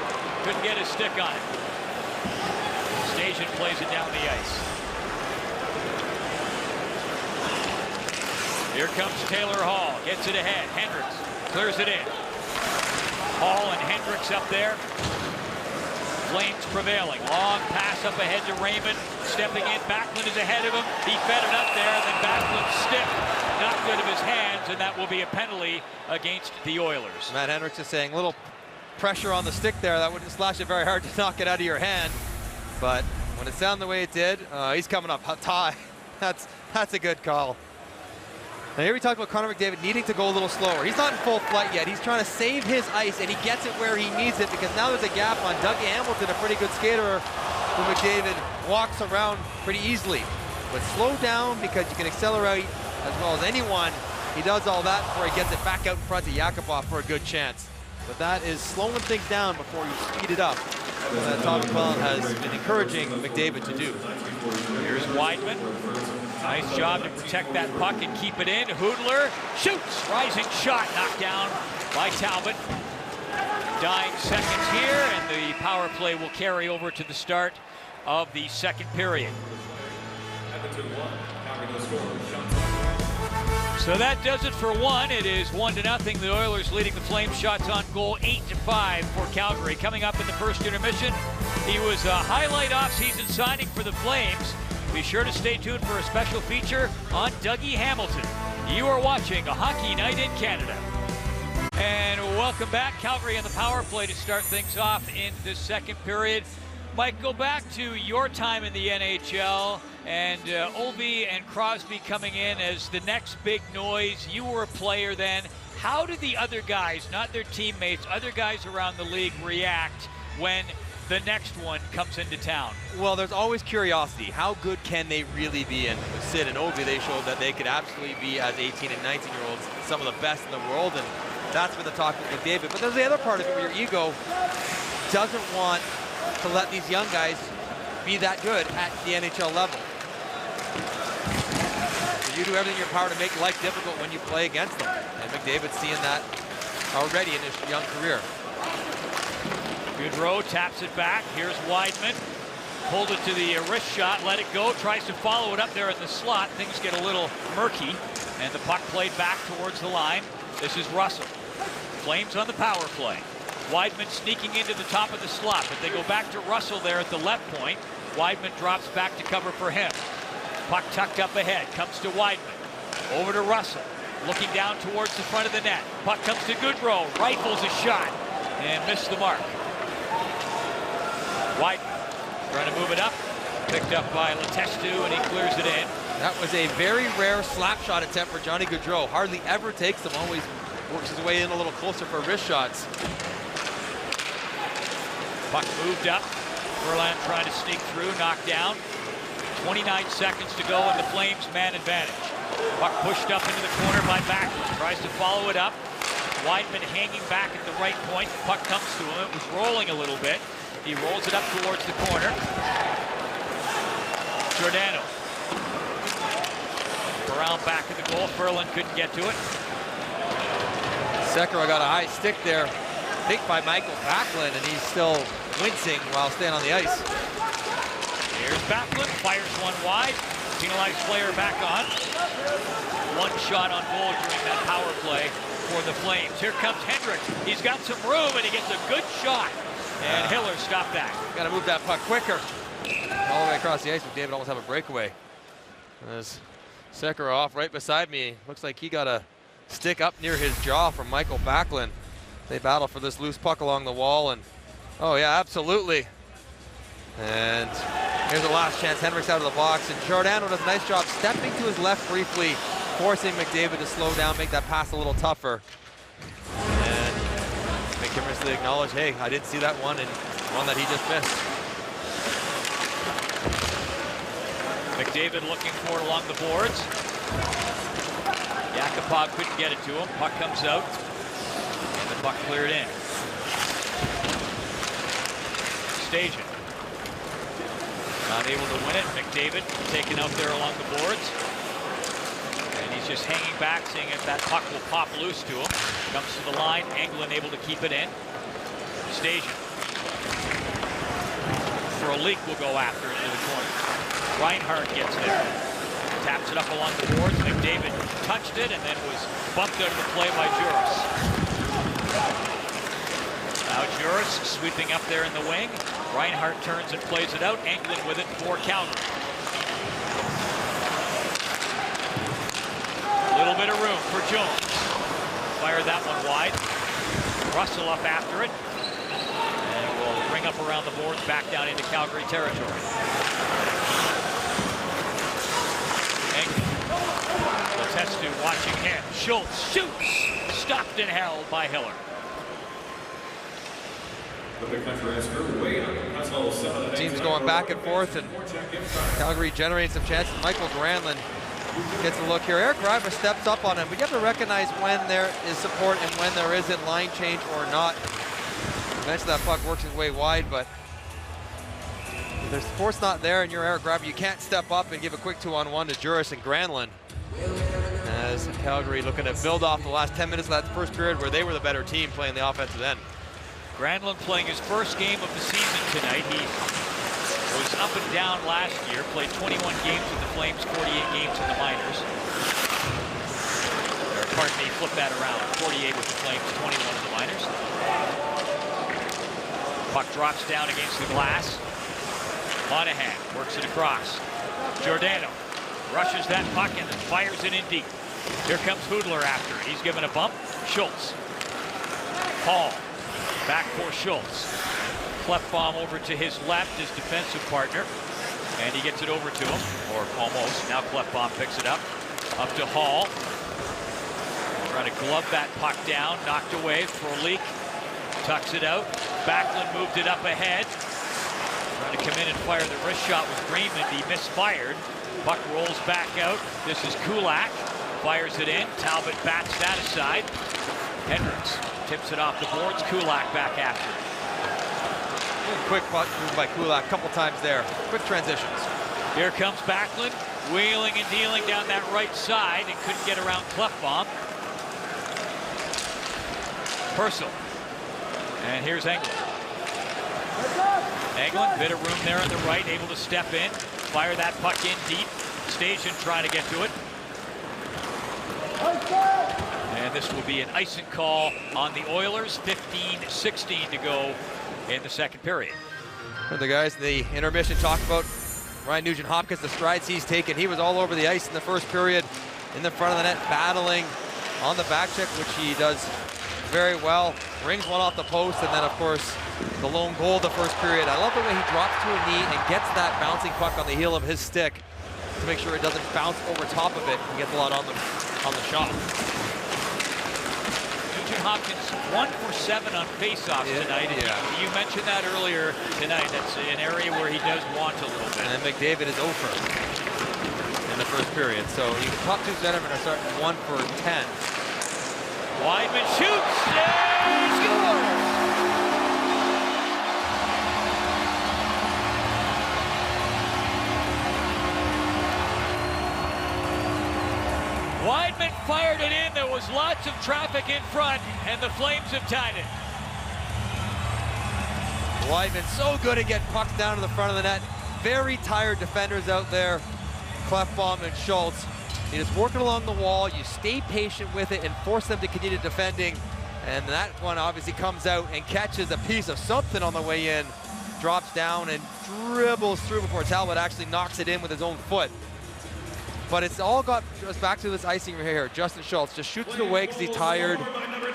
couldn't get his stick on it. Stasian plays it down the ice. Here comes Taylor Hall, gets it ahead. Hendricks clears it in. Hall and Hendricks up there. Flames prevailing. Long pass up ahead to Raymond. Stepping in. Backlund is ahead of him. He fed it up there. Then Backlund's stick knocked out of his hands, and that will be a penalty against the Oilers. Matt Hendricks is saying a little pressure on the stick there. That wouldn't slash it very hard to knock it out of your hand. But when it sounded the way it did, he's coming up high. That's a good call. Now here we talk about Connor McDavid needing to go a little slower. He's not in full flight yet. He's trying to save his ice, and he gets it where he needs it because now there's a gap on Dougie Hamilton, a pretty good skater, who McDavid walks around pretty easily. But slow down because you can accelerate as well as anyone. He does all that before he gets it back out in front to Yakupov for a good chance. But that is slowing things down before you speed it up. That Todd McClellan has been encouraging McDavid to do. Here's Weidman. Nice job to protect that puck and keep it in. Hoodler shoots. Rising shot knocked down by Talbot. Dying seconds here, and the power play will carry over to the start of the second period. So that does it for one. It is 1-0. The Oilers leading the Flames shots on goal 8-5 for Calgary. Coming up in the first intermission, he was a highlight offseason signing for the Flames. Be sure to stay tuned for a special feature on Dougie Hamilton. You are watching a Hockey Night in Canada. And welcome back. Calgary on the power play to start things off in the second period. Mike, go back to your time in the NHL and Ovi and Crosby coming in as the next big noise. You were a player then. How did the other guys, not their teammates, other guys around the league react when the next one comes into town? Well, there's always curiosity. How good can they really be? And with Sid and Ovi, they showed that they could absolutely be, as 18 and 19-year-olds, some of the best in the world, and that's where the talk with McDavid. But there's the other part of it where your ego doesn't want to let these young guys be that good at the NHL level. So you do everything in your power to make life difficult when you play against them. And McDavid's seeing that already in his young career. Goodrow taps it back. Here's Weidman. Pulled it to the wrist shot, let it go, tries to follow it up there in the slot. Things get a little murky, and the puck played back towards the line. This is Russell. Flames on the power play. Weidman sneaking into the top of the slot, but they go back to Russell there at the left point. Weidman drops back to cover for him. Puck tucked up ahead, comes to Weidman. Over to Russell, looking down towards the front of the net. Puck comes to Goodrow, rifles a shot, and missed the mark. Weidman trying to move it up, picked up by Letestu, and he clears it in. That was a very rare slap shot attempt for Johnny Gaudreau. Hardly ever takes them, always works his way in a little closer for wrist shots. Puck moved up. Verland trying to sneak through, knocked down. 29 seconds to go in the Flames man advantage. Puck pushed up into the corner by Backlund. Tries to follow it up. Weidman hanging back at the right point. The puck comes to him. It was rolling a little bit. He rolls it up towards the corner. Giordano. Around back of the goal. Furlan couldn't get to it. Sekera got a high stick there. I think by Michael Backlund, and he's still wincing while staying on the ice. Here's Backlund, fires one wide. Penalized player back on. One shot on goal during that power play for the Flames. Here comes Hendrick. He's got some room and he gets a good shot. And Hiller stopped that. Got to move that puck quicker. All the way across the ice. McDavid almost have a breakaway. As Sekharov right beside me. Looks like he got a stick up near his jaw from Michael Backlund. They battle for this loose puck along the wall. And oh yeah, absolutely. And here's the last chance. Hendrick's out of the box. And Giordano does a nice job stepping to his left briefly, forcing McDavid to slow down, make that pass a little tougher. And McKinnon acknowledge, hey, I didn't see that one, and one that he just missed. McDavid looking for it along the boards. Yakupov couldn't get it to him. Puck comes out, and the puck cleared in. Stajan. Not able to win it. McDavid taken out there along the boards. And he's just hanging back, seeing if that puck will pop loose to him. Comes to the line. Anglin able to keep it in. Stajan. For a leak will go after into the corner. Reinhart gets there. Taps it up along the boards. McDavid touched it and then was bumped out of the play by Juris. Now Juris sweeping up there in the wing. Reinhart turns and plays it out. Anglin with it for Calgary. A little bit of room for Jones. Fired that one wide. Russell up after it. And will bring up around the boards back down into Calgary territory. Anglin. Letestu watching him. Schultz shoots. Stopped and held by Hiller. Teams going back and forth, and Calgary generating some chances. Michael Granlund gets a look here. Eric Reimer steps up on him, but you have to recognize when there is support and when there isn't line change or not. Eventually that puck works his way wide, but if there's support's not there and you're Eric Reimer, you can't step up and give a quick 2-on-1 to Juris and Granlund. As Calgary looking to build off the last 10 minutes of that first period where they were the better team playing the offensive end. Granlund playing his first game of the season tonight. He was up and down last year, played 21 games with the Flames, 48 games in the minors. Or, pardon me, flip that around. 48 with the Flames, 21 in the minors. Puck drops down against the glass. Monahan works it across. Giordano rushes that puck and then fires it in deep. Here comes Hudler after. He's given a bump. Schultz. Paul. Back for Schultz. Klefbom over to his left, his defensive partner. And he gets it over to him, or almost. Now Klefbom picks it up. Up to Hall. Trying to glove that puck down. Knocked away for a leak. Tucks it out. Backlund moved it up ahead. Trying to come in and fire the wrist shot with Greenman. He misfired. Puck rolls back out. This is Kulak. Fires it in. Talbot bats that aside. Hendricks tips it off the boards. Kulak back after it. Quick move by Kulak a couple times there. Quick transitions. Here comes Backlund, wheeling and dealing down that right side and couldn't get around Klefbom. Purcell. And here's Englund. Englund, bit of room there on the right, able to step in, fire that puck in deep. Stajan trying to get to it. And this will be an icing call on the Oilers. 15-16 to go in the second period. The guys in the intermission talk about Ryan Nugent-Hopkins, the strides he's taken. He was all over the ice in the first period, in the front of the net, battling on the back check, which he does very well. Rings one off the post, and then, of course, the lone goal of the first period. I love the way he drops to a knee and gets that bouncing puck on the heel of his stick to make sure it doesn't bounce over top of it and gets a lot on the shot. Nugent-Hopkins 1 for 7 on faceoffs tonight. You mentioned that earlier tonight. That's an area where he does want a little bit. And McDavid is over in the first period. So the top two centermen are starting 1 for 10. Wideman shoots and scores! Wideman fired it in. There was lots of traffic in front, and the Flames have tied it. Weidman so good at getting pucks down to the front of the net. Very tired defenders out there, Klefbom and Schultz. You're just working along the wall. You stay patient with it and force them to continue defending. And that one obviously comes out and catches a piece of something on the way in, drops down and dribbles through before Talbot actually knocks it in with his own foot. But it's all got us back to this icing right here. Justin Schultz just shoots it away because he's tired.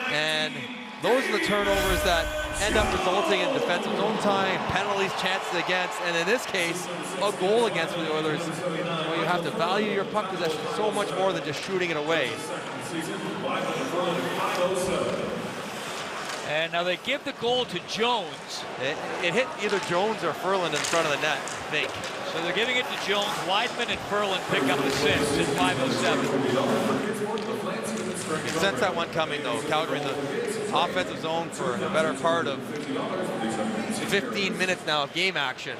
And those are the turnovers that end up resulting in defensive zone time, penalties, chances against, and in this case, a goal against for the Oilers. Well, you have to value your puck possession so much more than just shooting it away. And now they give the goal to Jones. It hit either Jones or Ferland in front of the net, I think. So they're giving it to Jones. Weidman and Ferland pick up the assist at 5:07. You can sense that one coming, though. Calgary in the offensive zone for the better part of 15 minutes now of game action.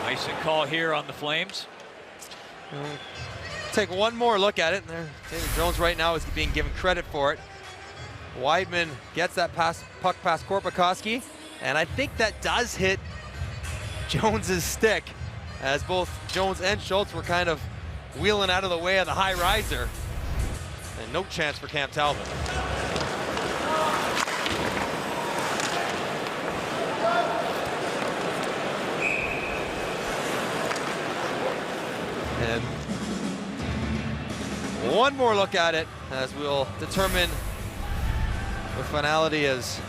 Icing call here on the Flames. Take one more look at it. David Jones right now is being given credit for it. Weidman gets that puck past Korpikoski, and I think that does hit Jones's stick, as both Jones and Schultz were kind of wheeling out of the way of the high riser. And no chance for Cam Talbot. And one more look at it as we'll determine the finality as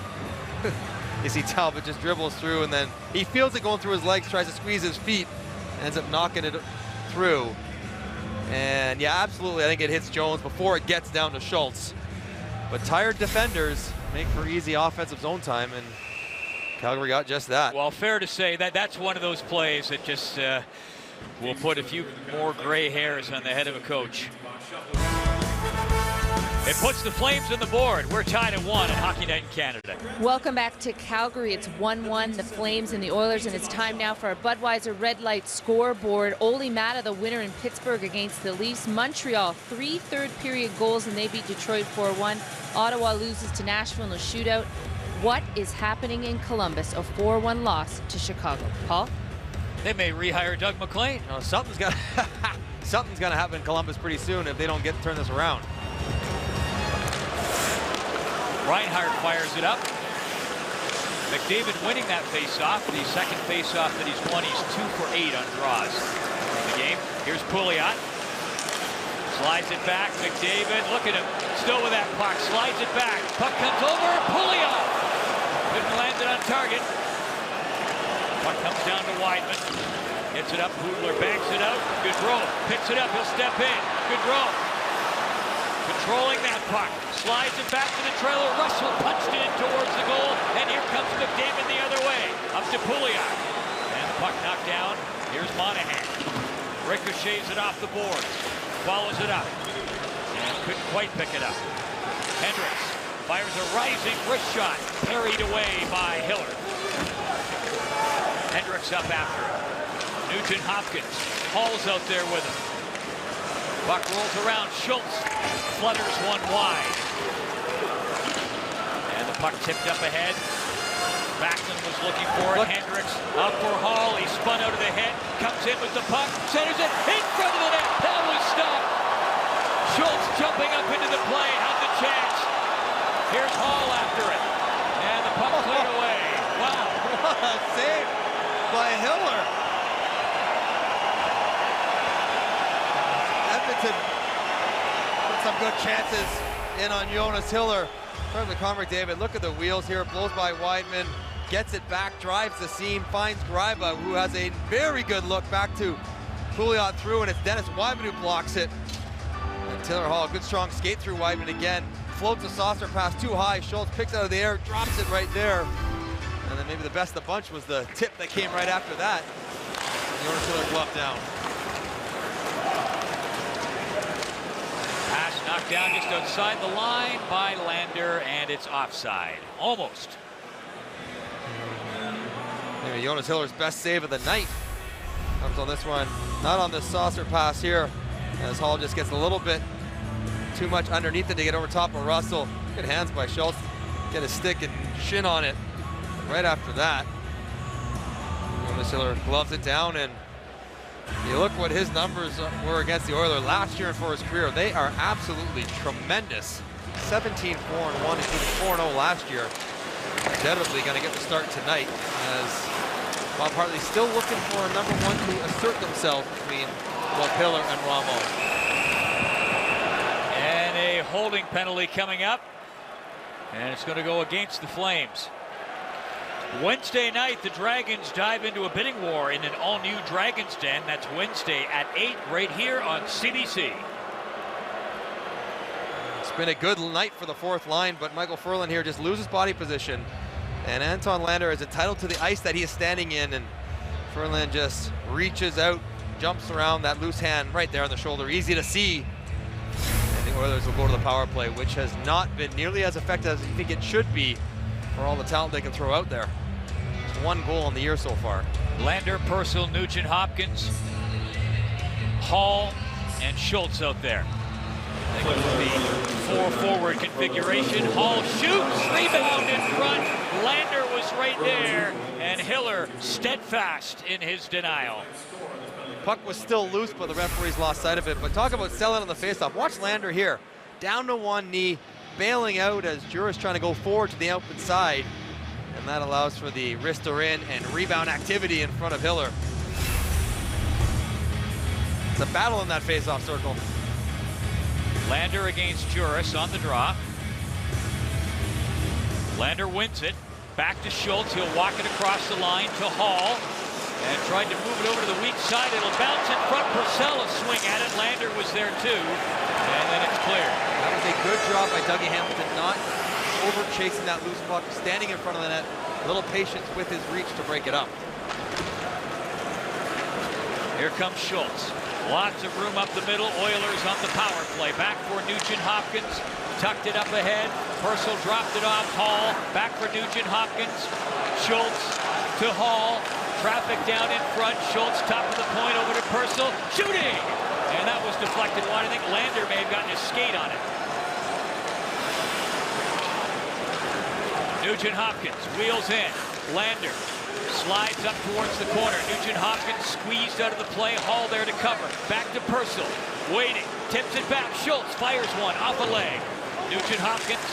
you see Talbot just dribbles through and then he feels it going through his legs, tries to squeeze his feet, ends up knocking it through. And yeah, absolutely, I think it hits Jones before it gets down to Schultz. But tired defenders make for easy offensive zone time, and Calgary got just that. Well, fair to say that that's one of those plays that just will put a few more gray hairs on the head of a coach. It puts the Flames on the board. We're tied at 1 at Hockey Night in Canada. Welcome back to Calgary. It's 1-1, the Flames and the Oilers, and it's time now for our Budweiser Red Light scoreboard. Ole Mata, the winner in Pittsburgh against the Leafs. Montreal, 3 third-period goals, and they beat Detroit 4-1. Ottawa loses to Nashville in a shootout. What is happening in Columbus? A 4-1 loss to Chicago. Paul? They may rehire Doug McLean. You know, something's got something's going to happen in Columbus pretty soon if they don't turn this around. Reinhart fires it up. McDavid winning that face-off, the second face-off that he's won. He's 2 for 8 on draws in the game. Here's Pouliot. Slides it back. McDavid, look at him, still with that puck. Slides it back. Puck comes over. Pouliot couldn't land it on target. Puck comes down to Weidman. Gets it up. Hoodler banks it out. Good roll. Picks it up. He'll step in. Good roll. Controlling that puck. Slides it back to the trailer. Russell punched it in towards the goal. And here comes McDavid the other way. Up to Pouliot. And the puck knocked down. Here's Monahan. Ricochets it off the boards. Follows it up. And couldn't quite pick it up. Hendricks fires a rising wrist shot. Parried away by Hiller. Hendricks up after it. Nugent Hopkins. Hall's out there with him. Puck rolls around. Schultz flutters one wide. And the puck tipped up ahead. Backlund was looking for it. Hendricks up for Hall. He spun out of the head. Comes in with the puck. Centers it in front of the net. That was stopped. Schultz jumping up into the play. Had the chance. Here's Hall after it. And the puck cleared away. Wow. What a save by Hiller. Edmonton put some good chances in on Jonas Hiller. From the Connor McDavid, look at the wheels here, blows by Weidman, gets it back, drives the seam, finds Greiba, who has a very good look back to Pouliot through, and it's Dennis Weidman who blocks it. And Taylor Hall, good strong skate through Weidman again, floats a saucer pass too high, Schultz picks out of the air, drops it right there. And then maybe the best of the bunch was the tip that came right after that. Jonas Hiller gloved down. Pass knocked down just outside the line by Lander, and it's offside. Almost. Maybe Jonas Hiller's best save of the night comes on this one. Not on this saucer pass here, as Hall just gets a little bit too much underneath it to get over top of Russell. Good hands by Schultz. get his stick and shin on it right after that. Jonas Hiller gloves it down, and you look what his numbers were against the Oilers last year and for his career. They are absolutely tremendous. 17-4-1, including 4-0 last year. Undoubtedly going to get the start tonight, as Bob Hartley's still looking for a number one to assert themselves between Hiller and Ramos. And a holding penalty coming up, and it's going to go against the Flames. Wednesday night, the Dragons dive into a bidding war in an all-new Dragons Den. That's Wednesday at 8 right here on CBC. It's been a good night for the fourth line, but Michael Ferland here just loses body position. And Anton Lander is entitled to the ice that he is standing in, and Ferland just reaches out, jumps around that loose hand right there on the shoulder. Easy to see. And the Oilers will go to the power play, which has not been nearly as effective as you think it should be for all the talent they can throw out there. It's 1 goal in the year so far. Lander, Purcell, Nugent Hopkins, Hall, and Schultz out there. I think it was the 4-forward configuration. Hall shoots, rebound in front. Lander was right there, and Hiller steadfast in his denial. Puck was still loose, but the referees lost sight of it. But talk about selling on the faceoff. Watch Lander here, down to one knee, bailing out as Juris trying to go forward to the open side. And that allows for the wrister in and rebound activity in front of Hiller. It's a battle in that faceoff circle. Lander against Juris on the draw. Lander wins it. Back to Schultz. He'll walk it across the line to Hall. And tried to move it over to the weak side. It'll bounce in front. Purcell a swing at it. Lander was there too. And then it's clear. That was a good job by Dougie Hamilton, not over chasing that loose puck, standing in front of the net. A little patience with his reach to break it up. Here comes Schultz. Lots of room up the middle. Oilers on the power play. Back for Nugent Hopkins. Tucked it up ahead. Purcell dropped it off. Hall. Back for Nugent Hopkins. Schultz to Hall. Traffic down in front. Schultz top of the point over to Purcell. Shooting! And that was deflected wide. I think Lander may have gotten his skate on it. Nugent Hopkins wheels in. Lander slides up towards the corner. Nugent Hopkins squeezed out of the play. Hall there to cover. Back to Purcell. Waiting. Tips it back. Schultz fires one off a leg. Nugent Hopkins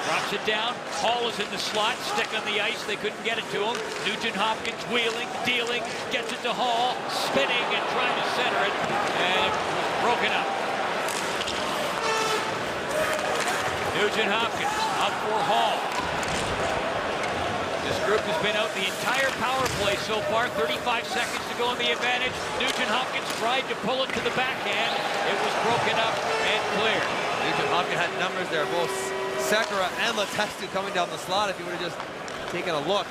drops it down. Hall is in the slot. Stick on the ice. They couldn't get it to him. Nugent Hopkins wheeling, dealing, gets it to Hall. Spinning and trying to center it. And it was broken up. Nugent Hopkins up for Hall. This group has been out the entire power play so far. 35 seconds to go in the advantage. Nugent Hopkins tried to pull it to the backhand. It was broken up and clear. Nugent Hopkins had numbers there, both Sekera and Letestu coming down the slot if you would have just taken a look.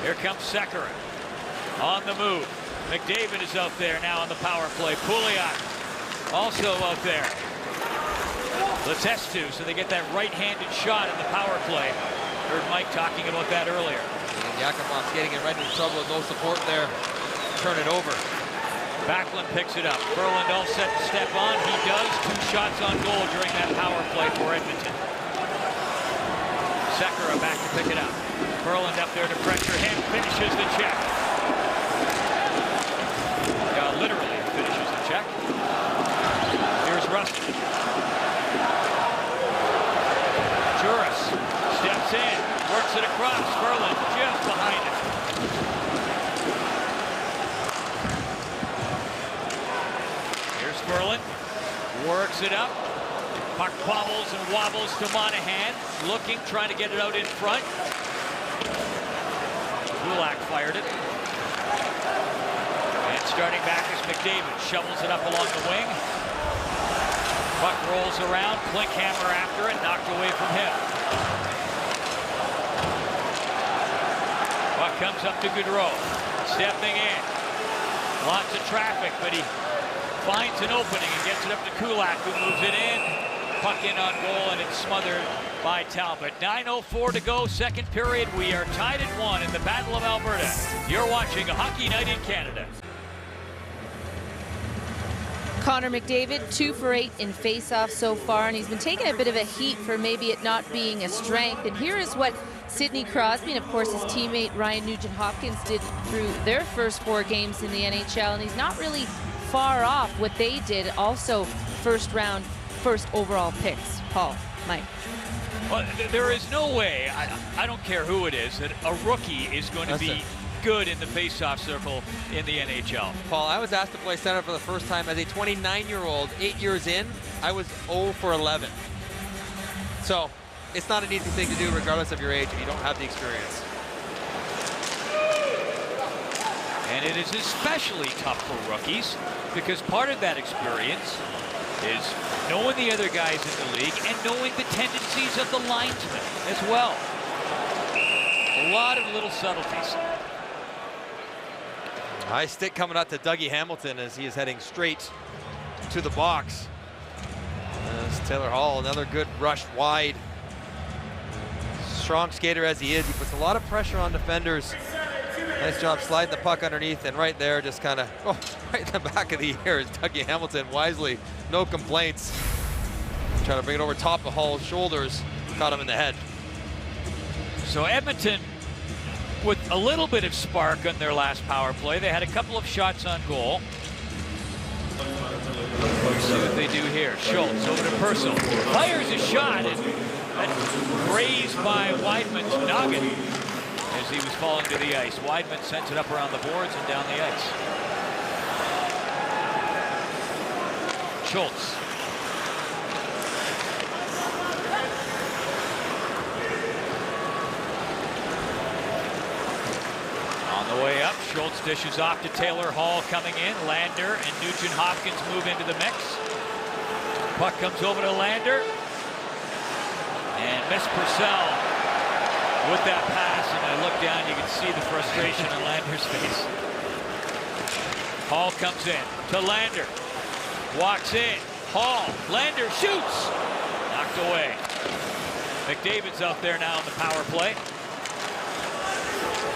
Here comes Sekera on the move. McDavid is out there now on the power play. Pouliot also out there. Letestu, so they get that right-handed shot in the power play. Heard Mike talking about that earlier. And Yakupov's getting in right into trouble with no support there. Turn it over. Backlund picks it up. Ferland all set to step on. He does. 2 shots on goal during that power play for Edmonton. Sekera back to pick it up. Ferland up there to pressure him. Finishes the check. Literally finishes the check. Here's Rusty. Juris steps in. Works it across. Ferland just behind it. Ferland works it up. Puck bobbles and wobbles to Monahan. Looking, trying to get it out in front. Kulak fired it. And starting back is McDavid. Shovels it up along the wing. Puck rolls around. Klinkhammer after it. Knocked away from him. Puck comes up to Gaudreau. Stepping in. Lots of traffic, but he finds an opening and gets it up to Kulak, who moves it in. Puck in on goal, and it's smothered by Talbot. 9:04 to go, second period. We are tied at 1 in the Battle of Alberta. You're watching a Hockey Night in Canada. Connor McDavid, 2 for 8 in faceoffs so far, and he's been taking a bit of a heat for maybe it not being a strength. And here is what Sidney Crosby and, of course, his teammate Ryan Nugent-Hopkins did through their first 4 games in the NHL, and he's not really far off what they did. Also, first round, first overall picks. Paul, Mike. Well, there is no way, I don't care who it is, that a rookie is going to be good in the faceoff circle in the NHL. Paul, I was asked to play center for the first time as a 29-year-old, 8 years in. I was 0 for 11. So it's not an easy thing to do regardless of your age if you don't have the experience. And it is especially tough for rookies because part of that experience is knowing the other guys in the league and knowing the tendencies of the linesmen as well. A lot of little subtleties. High stick coming out to Dougie Hamilton as he is heading straight to the box. As Taylor Hall, another good rush wide. Strong skater as he is, he puts a lot of pressure on defenders. Nice job sliding the puck underneath, and right there, just kind of, right in the back of the ear is Dougie Hamilton wisely. No complaints. Trying to bring it over top of Hall's shoulders. Caught him in the head. So Edmonton, with a little bit of spark on their last power play, they had a couple of shots on goal. Let's see what they do here. Schultz over to Purcell. Fires a shot, and grazed by Weidman's noggin as he was falling to the ice. Weidman sends it up around the boards and down the ice. Schultz. On the way up, Schultz dishes off to Taylor Hall coming in. Lander and Nugent-Hopkins move into the mix. Puck comes over to Lander. And Miss Purcell with that pass, and I look down, you can see the frustration in Lander's face. Hall comes in to Lander. Walks in. Hall. Lander shoots. Knocked away. McDavid's out there now in the power play.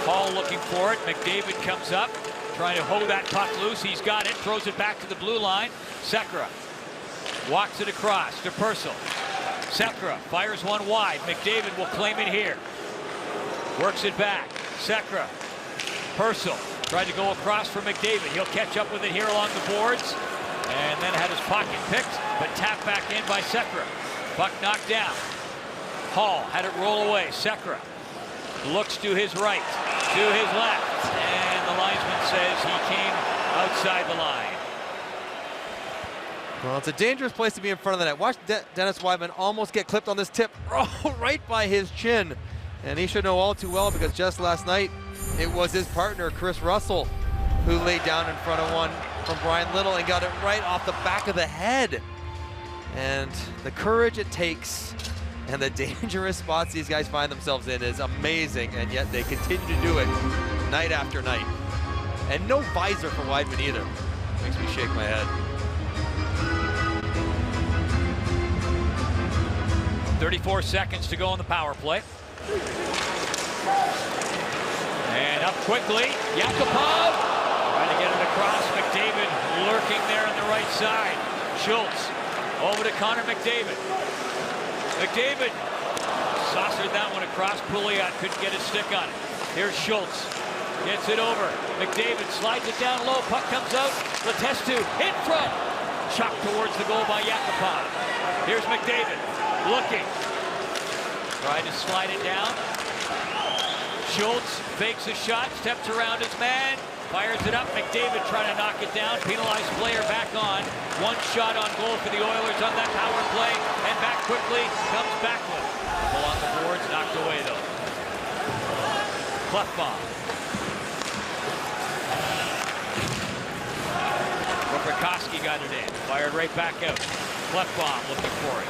Hall looking for it. McDavid comes up, trying to hold that puck loose. He's got it. Throws it back to the blue line. Sekera walks it across to Purcell. Sekera fires one wide. McDavid will claim it here. Works it back. Sekera. Purcell tried to go across for McDavid. He'll catch up with it here along the boards. And then had his pocket picked, but tapped back in by Sekera. Puck knocked down. Hall had it roll away. Sekera looks to his right, to his left, and the linesman says he came outside the line. Well, it's a dangerous place to be in front of the net. Watch Dennis Weidman almost get clipped on this tip right by his chin. And he should know all too well because just last night, it was his partner, Chris Russell, who laid down in front of one from Brian Little and got it right off the back of the head. And the courage it takes and the dangerous spots these guys find themselves in is amazing, and yet they continue to do it night after night. And no visor for Weidman either. Makes me shake my head. 34 seconds to go on the power play. And up quickly, Yakupov trying to get it across. McDavid lurking there on the right side. Schultz over to Connor McDavid. McDavid saucered that one across. Pouliot couldn't get his stick on it. Here's Schultz. Gets it over. McDavid slides it down low. Puck comes out. Letestu in front. Chopped towards the goal by Yakupov. Here's McDavid looking. Tried to slide it down. Schultz fakes a shot. Steps around his man. Fires it up. McDavid trying to knock it down. Penalized player back on. One shot on goal for the Oilers on that power play. And back quickly. Comes Backlund. Ball on the boards. Knocked away though. Clefbaum. Rokowski got it in. Fired right back out. Clefbaum looking for it.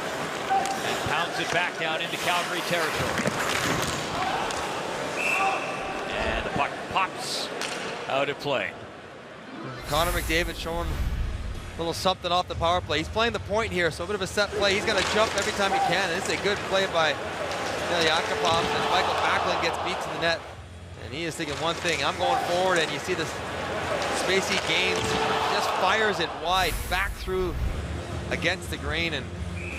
And pounds it back down into Calgary territory. And the puck pops out of play. Connor McDavid showing a little something off the power play. He's playing the point here, so a bit of a set play. He's going to jump every time he can. And it's a good play by Yakupov as Michael Backlund gets beat to the net. And he is thinking one thing, I'm going forward, and you see this space he gains, just fires it wide, back through against the grain, and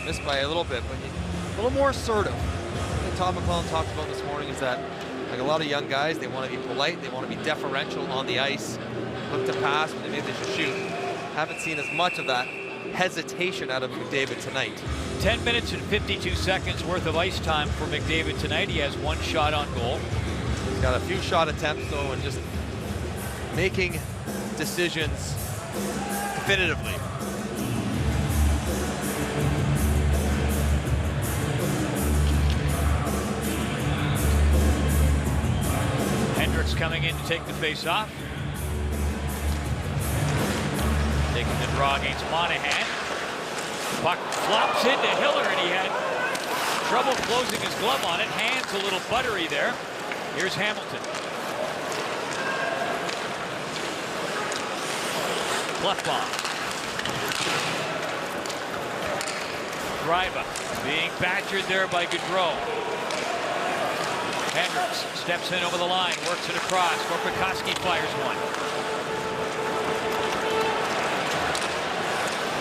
missed by a little bit, but a little more assertive. What Todd McLellan talked about this morning is that, like a lot of young guys, they want to be polite, they want to be deferential on the ice, look to pass when maybe they should shoot. Haven't seen as much of that hesitation out of McDavid tonight. 10 minutes and 52 seconds worth of ice time for McDavid tonight. He has 1 shot on goal. He's got a few shot attempts though, and just making decisions definitively. Hendricks coming in to take the face off. Taking the draw against Monahan. Puck flops into Hiller, and he had trouble closing his glove on it. Hands a little buttery there. Here's Hamilton. Clefbaum. Greiba being badgered there by Gaudreau. Hendricks steps in over the line, works it across. Korpikoski fires one.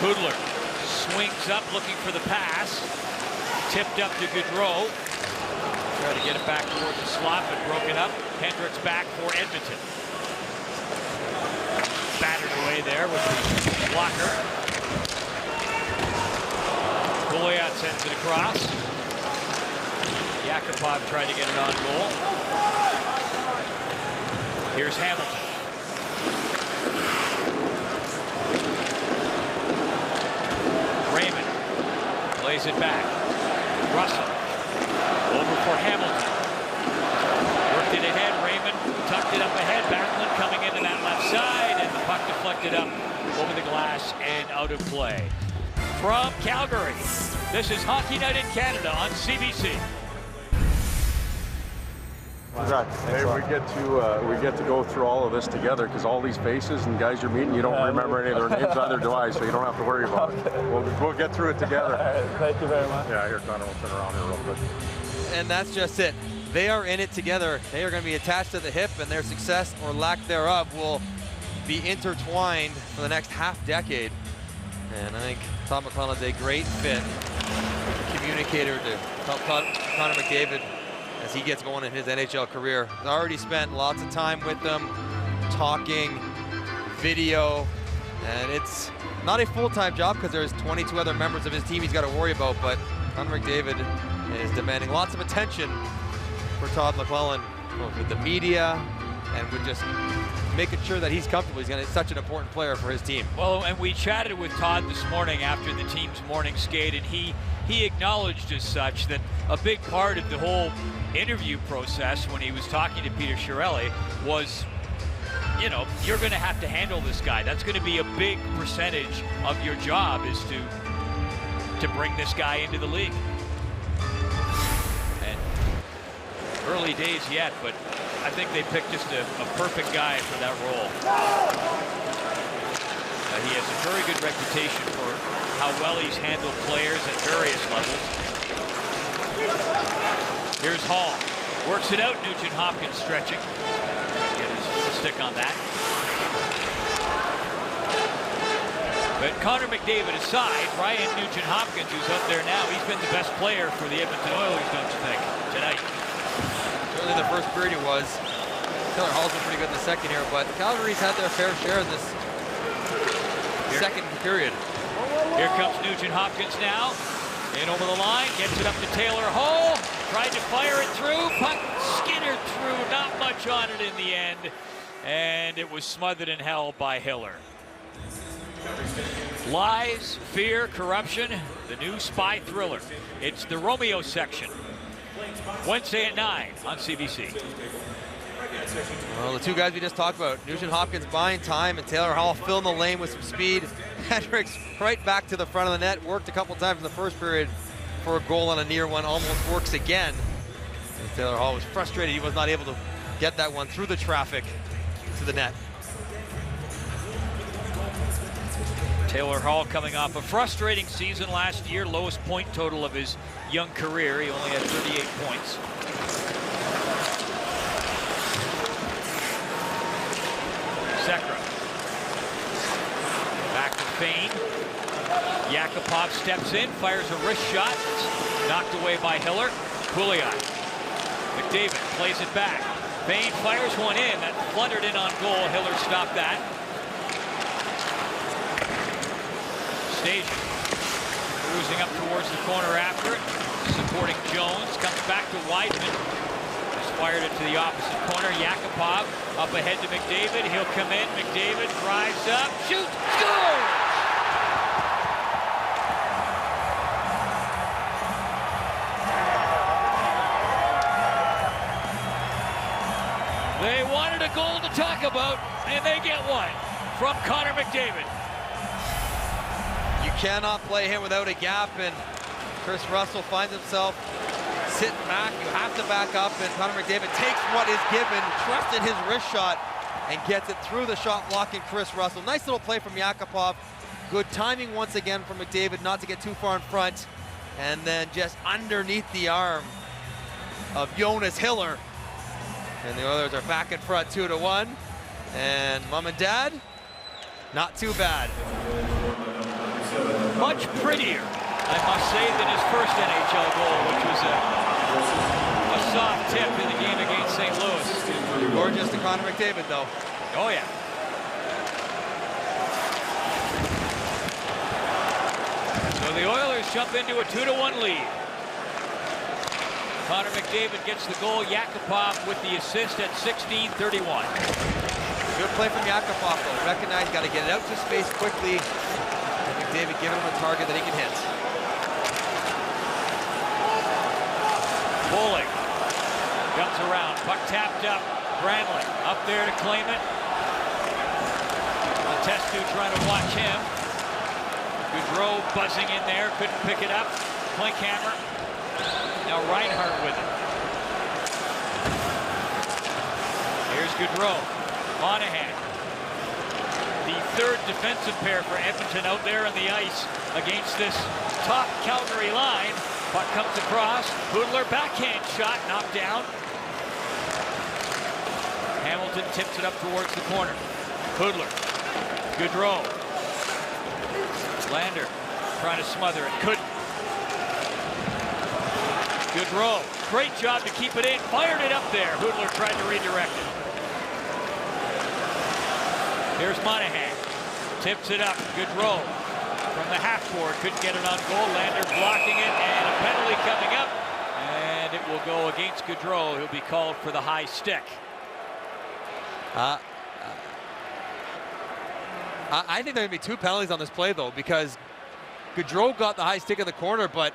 Kudler swings up looking for the pass. Tipped up to Gaudreau. Try to get it back toward the slot, but broken up. Hendricks back for Edmonton. Battered away there with the blocker. Goliath sends it across. Yakupov tried to get it on goal. Here's Hamilton. Raymond plays it back. Russell over for Hamilton. Worked it ahead. Raymond tucked it up ahead. Backlund coming into that left side, and the puck deflected up over the glass and out of play. From Calgary, this is Hockey Night in Canada on CBC. Hey, we get to go through all of this together because all these faces and guys you're meeting, you don't remember any of their names, neither do I, so you don't have to worry about it. We'll get through it together. Thank you very much. Yeah, here, Connor, we'll turn around here real quick. And that's just it. They are in it together. They are going to be attached to the hip, and their success or lack thereof will be intertwined for the next half decade. And I think Todd McLellan's a great fit communicator to help Connor McDavid as he gets going in his NHL career. He's already spent lots of time with them, talking, video, and it's not a full-time job because there's 22 other members of his team he's got to worry about, but Connor McDavid is demanding lots of attention for Todd McLellan, both with the media and with just making sure that he's comfortable. He's such an important player for his team. Well, and we chatted with Todd this morning after the team's morning skate, and he acknowledged as such that a big part of the whole interview process when he was talking to Peter Chiarelli was, you know, you're going to have to handle this guy. That's going to be a big percentage of your job is to bring this guy into the league. And early days yet, but I think they picked just a perfect guy for that role. He has a very good reputation for how well he's handled players at various levels. Here's Hall. Works it out. Nugent Hopkins stretching. Get his stick on that. But Connor McDavid aside, Ryan Nugent Hopkins, who's up there now, he's been the best player for the Edmonton Oilers, don't you think, tonight? Certainly the first period he was. Taylor Hall's been pretty good in the second here, but Calgary's had their fair share in this second period. Here comes Nugent Hopkins now. In over the line, gets it up to Taylor Hall. Tried to fire it through. Puck skittered through. Not much on it in the end. And it was smothered and held by Hiller. Lies, fear, corruption, the new spy thriller. It's the Romeo section. Wednesday at 9 on CBC. Well, the two guys we just talked about, Nugent Hopkins buying time and Taylor Hall filling the lane with some speed. Hendricks right back to the front of the net, worked a couple times in the first period for a goal on a near one, almost works again. And Taylor Hall was frustrated he was not able to get that one through the traffic to the net. Taylor Hall coming off a frustrating season last year, lowest point total of his young career. He only had 38 points. Sekera feign. Yakupov steps in, fires a wrist shot. It's knocked away by Hiller. Pouliot. McDavid plays it back. Feign fires one in. That fluttered in on goal. Hiller stopped that. Staging. Cruising up towards the corner after it. Supporting Jones. Comes back to Weidman. Just fired it to the opposite corner. Yakupov up ahead to McDavid. He'll come in. McDavid drives up. Shoots. Scores! They wanted a goal to talk about, and they get one from Connor McDavid. You cannot play him without a gap, and Chris Russell finds himself sitting back. You have to back up, and Connor McDavid takes what is given, trusted his wrist shot, and gets it through the shot blocking Chris Russell. Nice little play from Yakupov. Good timing once again from McDavid not to get too far in front, and then just underneath the arm of Jonas Hiller. And the Oilers are back in front 2-1. And Mom and Dad, not too bad. Much prettier, I must say, than his first NHL goal, which was a soft tip in the game against St. Louis. Gorgeous to Connor McDavid, though. Oh, yeah. So the Oilers jump into a 2-1 lead. Connor McDavid gets the goal. Yakupov with the assist at 16:31. Good play from Yakupov, though. Recognize, got to get it out to space quickly. And McDavid giving him a target that he can hit. Bowling comes around. Puck tapped up. Granlund up there to claim it. The test tube trying to watch him. Gaudreau buzzing in there. Couldn't pick it up. Klinkhammer. Now Reinhart with it. Here's Gaudreau. Monahan. The third defensive pair for Edmonton out there on the ice against this top Calgary line. Puck comes across. Hudler backhand shot knocked down. Hamilton tips it up towards the corner. Hudler. Gaudreau. Lander trying to smother it. Couldn't. Gaudreau, great job to keep it in, fired it up there. Hudler tried to redirect it. Here's Monahan, tips it up. Gaudreau from the half board, couldn't get it on goal. Lander blocking it, and a penalty coming up. And it will go against Gaudreau. He'll be called for the high stick. I think there are going to be two penalties on this play, though, because Gaudreau got the high stick in the corner, but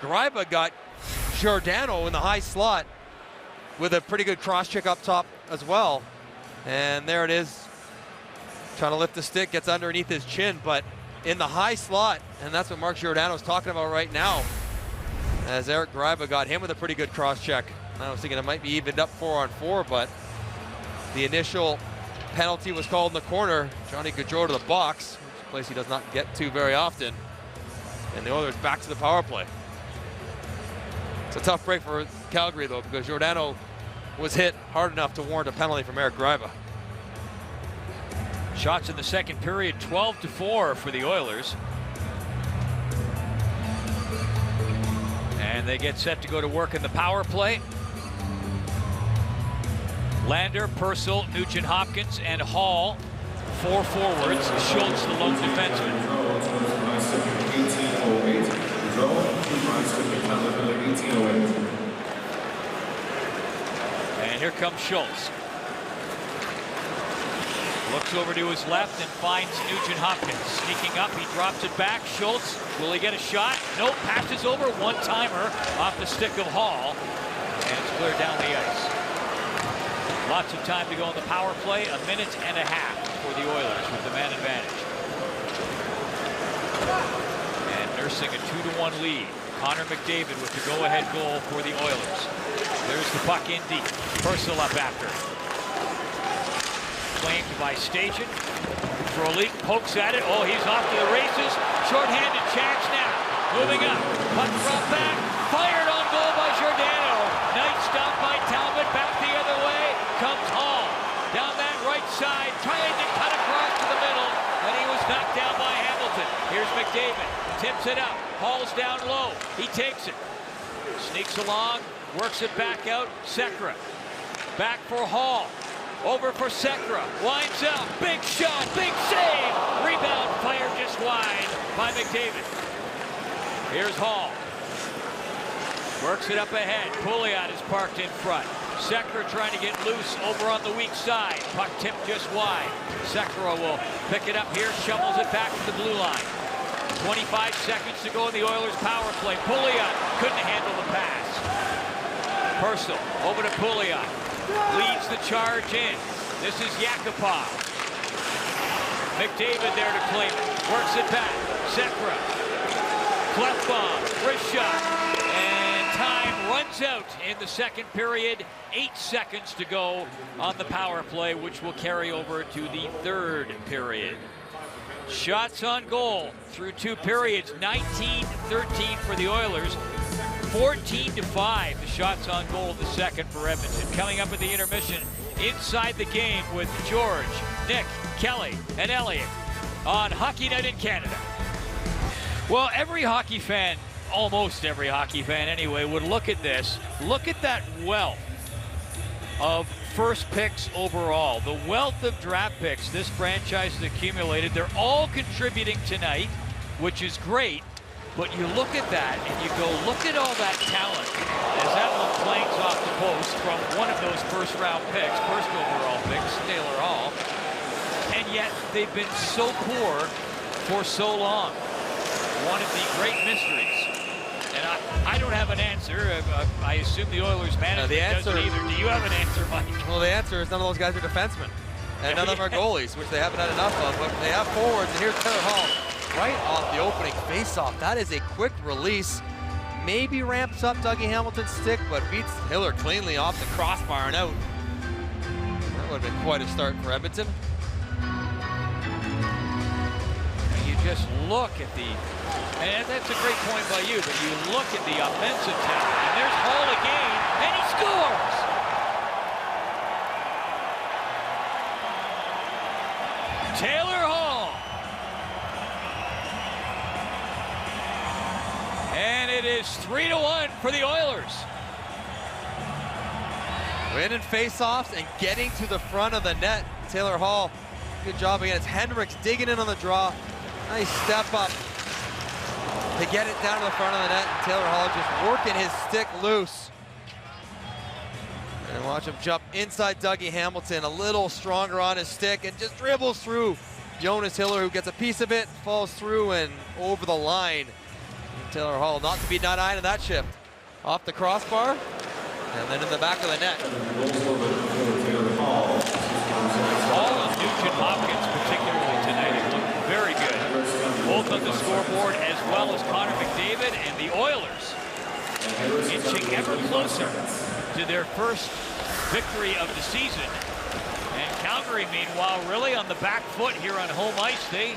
Greiba got Giordano in the high slot with a pretty good cross check up top as well. And there it is. Trying to lift the stick, gets underneath his chin, but in the high slot. And that's what Mark Giordano's talking about right now. As Eric Greiba got him with a pretty good cross check. I was thinking it might be evened up 4-on-4, but the initial penalty was called in the corner. Johnny Gaudreau to the box, which is a place he does not get to very often. And the Oilers back to the power play. It's a tough break for Calgary, though, because Giordano was hit hard enough to warrant a penalty from Eric Greiba. Shots in the second period, 12-4 for the Oilers. And they get set to go to work in the power play. Lander, Purcell, Nugent-Hopkins, and Hall, 4 forwards. Schultz, the lone defenseman. And here comes Schultz. Looks over to his left and finds Nugent-Hopkins. Sneaking up, he drops it back. Schultz, will he get a shot? Nope, passes over, one-timer off the stick of Hall. And it's cleared down the ice. Lots of time to go in the power play, a minute and a half for the Oilers with the man advantage. And nursing a 2-1 lead. Connor McDavid with the go-ahead goal for the Oilers. There's the puck in deep. Purcell up after. Claimed by Stajan. Frolik pokes at it. Oh, he's off to the races. Short-handed chance now. Moving up. Puck brought back. Fired on goal by Giordano. Nice stop by Talbot. Back the other way comes Hall. Down that right side. Trying to cut across to the middle. And he was knocked down by Hamilton. Here's McDavid, tips it up, Hall's down low, he takes it. Sneaks along, works it back out, Sekera. Back for Hall, over for Sekera, winds up, big shot, big save! Rebound fired just wide by McDavid. Here's Hall. Works it up ahead, Pouliot is parked in front. Sekera trying to get loose over on the weak side. Puck tipped just wide. Sekera will pick it up here, shovels it back to the blue line. 25 seconds to go in the Oilers' power play. Pouliot couldn't handle the pass. Purcell over to Pouliot. Leads the charge in. This is Yakupov. McDavid there to claim it. Works it back. Sekera. Cleft bomb. Wrist shot. And time runs out in the second period. 8 seconds to go on the power play, which will carry over to the third period. Shots on goal through 2 periods. 19-13 for the Oilers. 14-5 the shots on goal the second for Edmonton. Coming up at the intermission, inside the game with George, Nick, Kelly, and Elliot on Hockey Night in Canada. Well, every hockey fan, almost every hockey fan anyway, would look at this. Look at that wealth of first picks overall. The wealth of draft picks this franchise has accumulated. They're all contributing tonight, which is great. But you look at that and you go, look at all that talent as that one planks off the post from one of those first overall picks, Taylor Hall. And yet they've been so poor for so long. One of the great mysteries. And I don't have an answer. I assume the Oilers management doesn't either. Do you have an answer, Mike? Well, the answer is none of those guys are defensemen. And none of them are goalies, which they haven't had enough of. But they have forwards, and here's Taylor Hall. Right off the opening faceoff. That is a quick release. Maybe ramps up Dougie Hamilton's stick, but beats Hiller cleanly off the crossbar and out. That would have been quite a start for Edmonton. And you just look at the, and that's a great point by you, but you look at the offensive talent, and there's Hall again, and he scores! Taylor Hall. And it is 3-1 for the Oilers. Winning faceoffs and getting to the front of the net. Taylor Hall, good job again. It's Hendricks digging in on the draw. Nice step up to get it down to the front of the net. And Taylor Hall just working his stick loose. And watch him jump inside Dougie Hamilton, a little stronger on his stick, and just dribbles through Jonas Hiller, who gets a piece of it, falls through and over the line. Taylor Hall not to be denied in that shift. Off the crossbar, and then in the back of the net. Hall and Nugent Hopkins, particularly tonight, have looked very good. Both on the scoreboard, as well as Connor McDavid, and the Oilers inching ever closer to their first victory of the season. And Calgary, meanwhile, really on the back foot here on home ice. They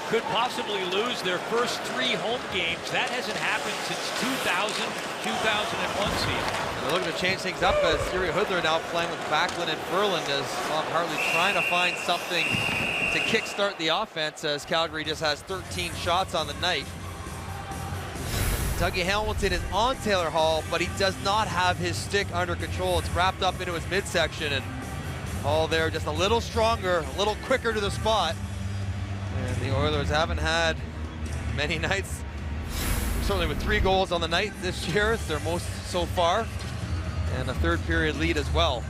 could possibly lose their first 3 home games. That hasn't happened since 2000-2001 season. They're looking to change things up as Yuri Hoodler now playing with Backlund and Ferland, as Bob Hartley trying to find something to kickstart the offense, as Calgary just has 13 shots on the night. Dougie Hamilton is on Taylor Hall, but he does not have his stick under control. It's wrapped up into his midsection, and Hall there just a little stronger, a little quicker to the spot. And the Oilers haven't had many nights, certainly with 3 goals on the night this year. It's their most so far, and a third period lead as well.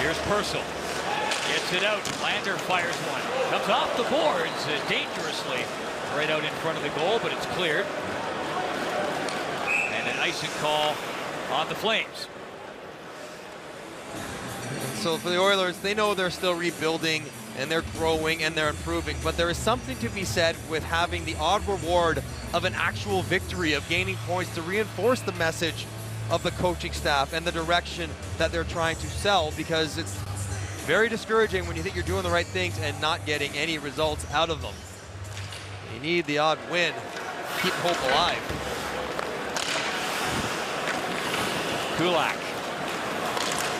Here's Purcell. Gets it out. Lander fires one. Comes off the boards dangerously right out in front of the goal, but it's cleared. And an icing call on the Flames. So for the Oilers, they know they're still rebuilding and they're growing and they're improving, but there is something to be said with having the odd reward of an actual victory, of gaining points to reinforce the message of the coaching staff and the direction that they're trying to sell, because it's very discouraging when you think you're doing the right things and not getting any results out of them. You need the odd win, keep hope alive. Kulak.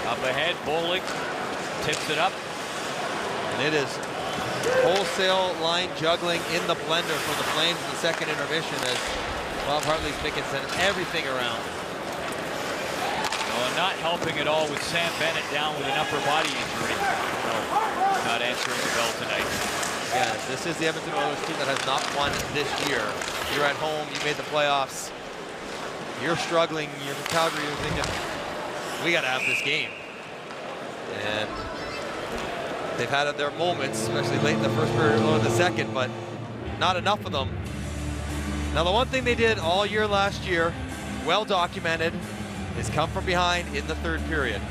Up ahead, Bowling tips it up. And it is wholesale line juggling in the blender for the Flames in the second intermission as Bob Hartley's making everything around. Well, not helping at all with Sam Bennett down with an upper body injury. Not answering the bell tonight. Yeah, this is the Edmonton Oilers team that has not won this year. You're at home, you made the playoffs. You're struggling, you're in Calgary, you're thinking, we got to have this game. And they've had their moments, especially late in the first period or in the second, but not enough of them. Now, the one thing they did all year last year, well documented, is come from behind in the third period.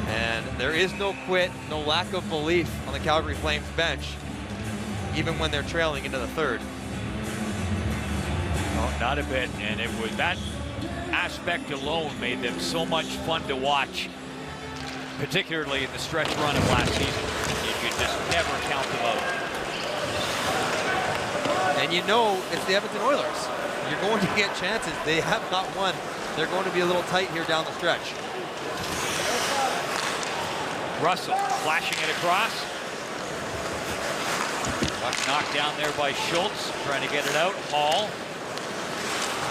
And there is no quit, no lack of belief on the Calgary Flames bench, even when they're trailing into the third. Oh, not a bit, and it was that aspect alone made them so much fun to watch, particularly in the stretch run of last season. You could just never count them out. And you know it's the Edmonton Oilers. You're going to get chances. They have not won. They're going to be a little tight here down the stretch. Russell flashing it across. Puck knocked down there by Schultz, trying to get it out. Hall.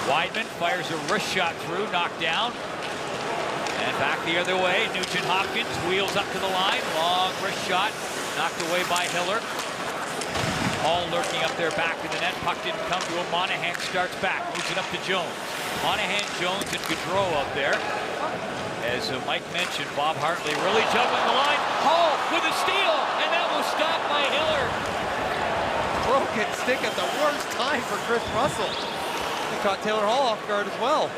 Weidman fires a wrist shot through, knocked down. And back the other way, Nugent Hopkins wheels up to the line. Long wrist shot, knocked away by Hiller. Hall lurking up there back in the net. Puck didn't come to him. Monahan starts back, moves it up to Jones. Monahan, Jones, and Gaudreau up there. As Mike mentioned, Bob Hartley really juggling the line. Hall with a steal, and that was stopped by Hiller. Broken stick at the worst time for Chris Russell. He caught Taylor Hall off guard as well.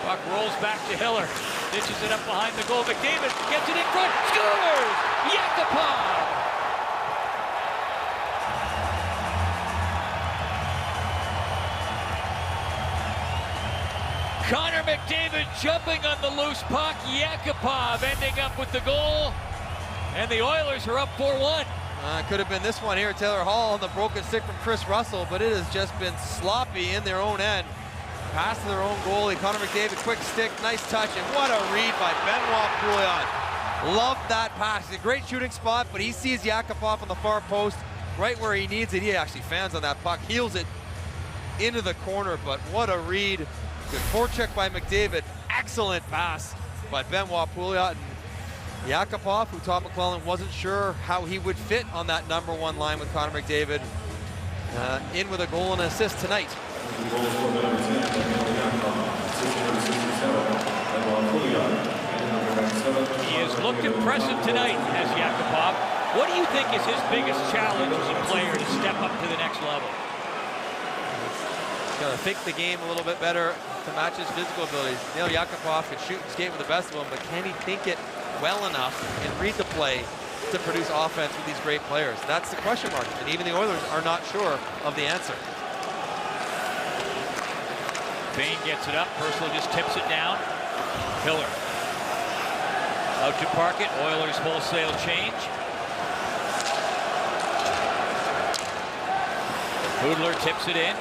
Puck rolls back to Hiller. Ditches it up behind the goal. McDavid gets it in front. Scores! Yakupov! Connor McDavid jumping on the loose puck. Yakupov ending up with the goal. And the Oilers are up 4-1. Could have been this one here. Taylor Hall on the broken stick from Chris Russell, but it has just been sloppy in their own end. Pass to their own goalie. Connor McDavid, quick stick, nice touch, and what a read by Benoit Pouliot. Love that pass. It's a great shooting spot, but he sees Yakupov on the far post, right where he needs it. He actually fans on that puck, heels it into the corner, but what a read. Good forecheck by McDavid. Excellent pass by Benoit Pouliot. And Yakupov, who Todd McClellan wasn't sure how he would fit on that #1 line with Connor McDavid, in with a goal and an assist tonight. He has looked impressive tonight, has Yakupov. What do you think is his biggest challenge as a player to step up to the next level? He's got to think the game a little bit better to match his physical abilities. Neil Yakupov can shoot and skate with the best of them, but can he think it well enough and read the play to produce offense with these great players? That's the question mark, and even the Oilers are not sure of the answer. Bain gets it up. Purcell just tips it down. Hiller out to park it. Oilers wholesale change. Hoodler tips it in.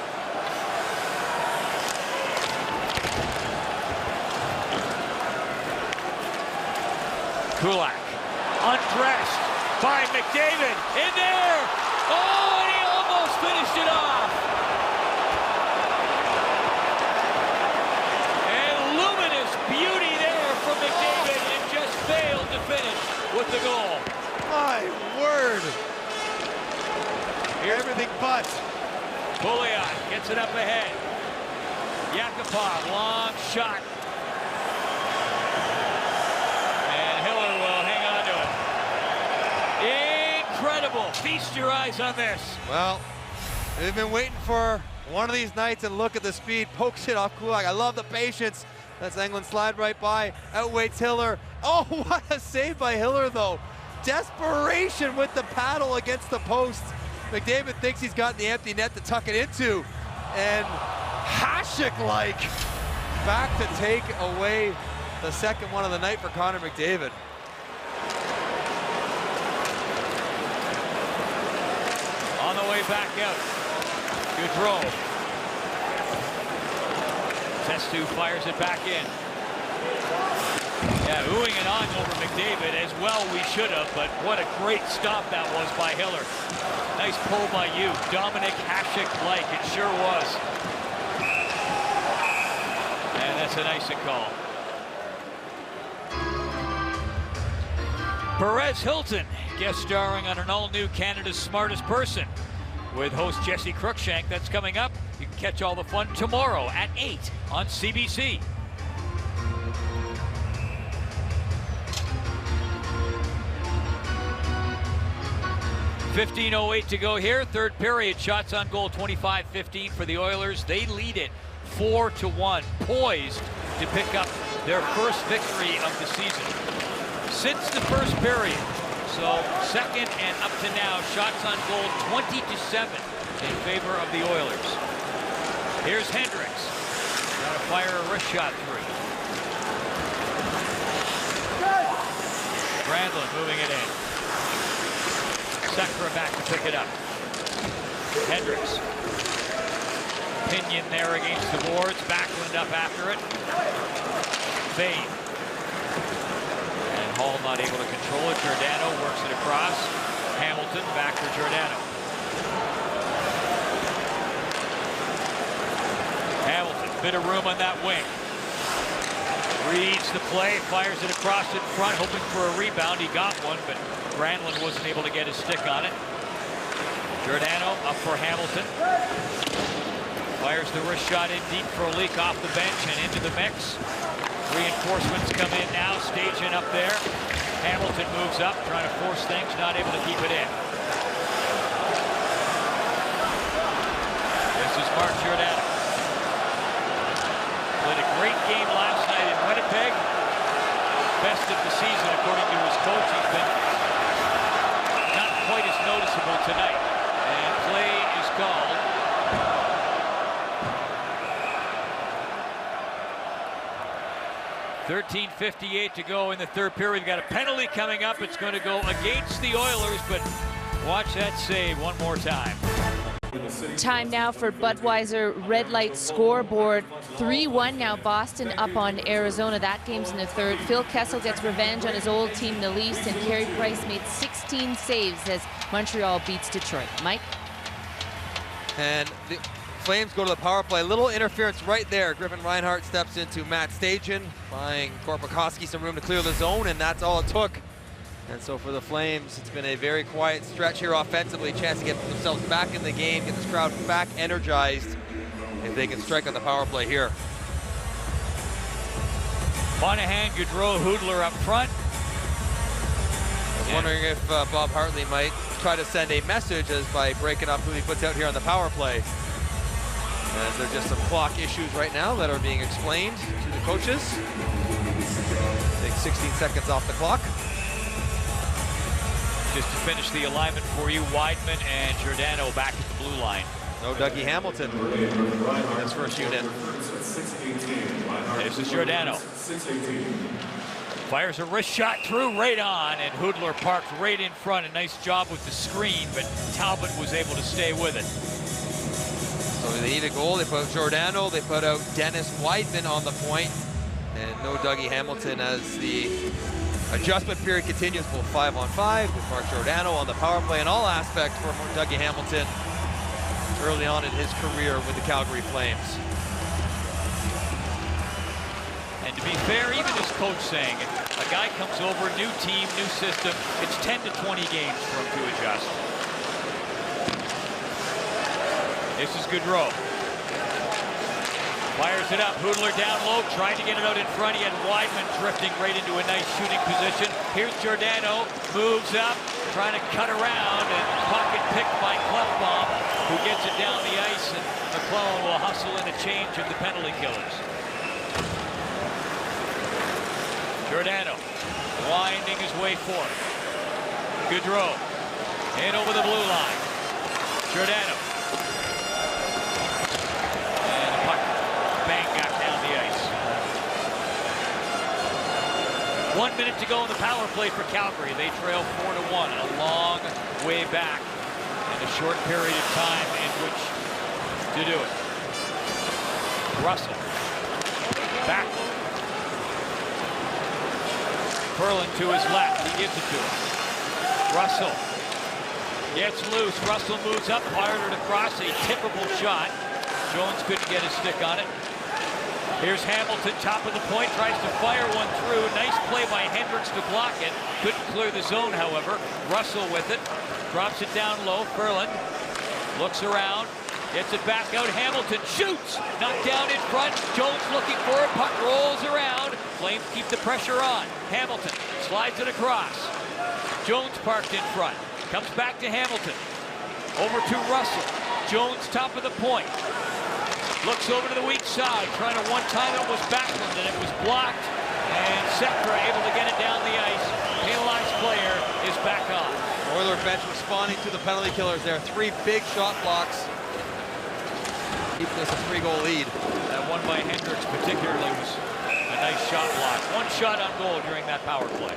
Kulak undressed by McDavid in there. Oh, and he almost finished it off. And luminous beauty there from McDavid, and just failed to finish with the goal. My word. Everything but. Pouliot gets it up ahead. Yakupov, long shot. Incredible. Feast your eyes on this. Well, they've been waiting for one of these nights, and look at the speed. Pokes it off Kulak. I love the patience. That's Englund slide right by. Outweights Hiller. Oh, what a save by Hiller, though. Desperation with the paddle against the post. McDavid thinks he's got the empty net to tuck it into. And Hasek-like back to take away the second one of the night for Connor McDavid. On the way back out. Gaudreau. Testu fires it back in. Yeah, oohing and awing over McDavid as well. We should have, but what a great stop that was by Hiller. Nice pull by you. Dominic Hasek-like, it sure was. And that's an icing call. Perez Hilton guest starring on an all-new Canada's Smartest Person with host Jesse Cruikshank. That's coming up. You can catch all the fun tomorrow at 8 on CBC. .15:08 to go here. Third period. Shots on goal 25-15 for the Oilers. They lead it 4-1. Poised to pick up their first victory of the season since the first period. So second and up to now, shots on goal 20-7 in favor of the Oilers. Here's Hendricks. Trying to fire a wrist shot through. Brandlin moving it in. Sekera back to pick it up. Hendricks. Pinion there against the boards. Backlund up after it. Vane. And Hall not able to control it. Giordano works it across. Hamilton back for Giordano. Hamilton, bit of room on that wing. Reads the play, fires it across in front, hoping for a rebound. He got one, but Brandlin wasn't able to get his stick on it. Giordano up for Hamilton. Fires the wrist shot in deep for a leak off the bench and into the mix. Reinforcements come in now, staging up there. Hamilton moves up, trying to force things, not able to keep it in. This is Mark Giordano. Played a great game last night in Winnipeg. Best of the season, according to his coach. He's been not quite as noticeable tonight. And play is called. .13:58 to go in the third period. We've got a penalty coming up. It's going to go against the Oilers, but watch that save one more time. Time now for Budweiser Red Light Scoreboard. 3-1 now, Boston up on Arizona. That game's in the third. Phil Kessel gets revenge on his old team, the Leafs, and Carey Price made 16 saves as Montreal beats Detroit. Mike? And the Flames go to the power play. Little interference right there. Griffin Reinhart steps into Matt Stajan, buying Korpikoski some room to clear the zone, and that's all it took. And so for the Flames, it's been a very quiet stretch here offensively. Chance to get themselves back in the game, get this crowd back energized if they can strike on the power play here. Monahan, Gaudreau, Hoodler up front. I was wondering if Bob Hartley might try to send a message as by breaking up who he puts out here on the power play. As there are just some clock issues right now that are being explained to the coaches. Take 16 seconds off the clock. Just to finish the alignment for you, Weidman and Giordano back at the blue line. No Dougie Hamilton in his first unit. This is Giordano. Fires a wrist shot through right on, and Hoodler parked right in front. A nice job with the screen, but Talbot was able to stay with it. So they need a goal. They put out Giordano. They put out Dennis Weidman on the point. And no Dougie Hamilton as the adjustment period continues, both 5-on-5 with Mark Giordano on the power play in all aspects for Dougie Hamilton early on in his career with the Calgary Flames. And to be fair, even his coach saying, a guy comes over, new team, new system, it's 10 to 20 games for him to adjust. This is Gaudreau. Fires it up. Hoodler down low, trying to get it out in front. He had Weidman drifting right into a nice shooting position. Here's Giordano, moves up, trying to cut around, and pocket picked by Klefbom, who gets it down the ice, and McClellan will hustle in a change of the penalty killers. Giordano winding his way forth. Gaudreau in over the blue line. Giordano. Bang back down the ice. 1 minute to go in the power play for Calgary. They trail 4-1, a long way back and a short period of time in which to do it. Russell. Back. Perlin to his left. He gives it to him. Russell gets loose. Russell moves up, fired it across. A typical shot. Jones couldn't get his stick on it. Here's Hamilton, top of the point, tries to fire one through. Nice play by Hendricks to block it. Couldn't clear the zone, however. Russell with it. Drops it down low. Perlin looks around. Gets it back out. Hamilton shoots. Knocked down in front. Jones looking for it. Puck rolls around. Flames keep the pressure on. Hamilton slides it across. Jones parked in front. Comes back to Hamilton. Over to Russell. Jones top of the point. Looks over to the weak side. Trying to one-time it was Backlund, and it was blocked. And Sekera able to get it down the ice. Penalized player is back on. Oiler bench responding to the penalty killers there. 3 big shot blocks. Keeping us a 3-goal lead. That one by Hendricks particularly was a nice shot block. 1 shot on goal during that power play.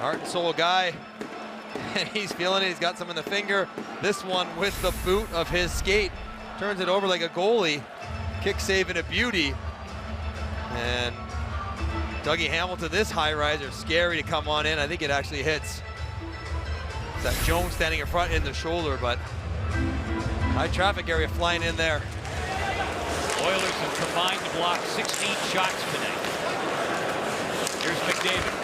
Heart and soul guy. And he's feeling it. He's got some in the finger. This one with the boot of his skate. Turns it over like a goalie. Kick save and a beauty. And Dougie Hamilton, this high riser, scary to come on in. I think it actually hits. It's that Jones standing in front in the shoulder, but high traffic area flying in there. Oilers have combined to block 16 shots tonight. Here's McDavid.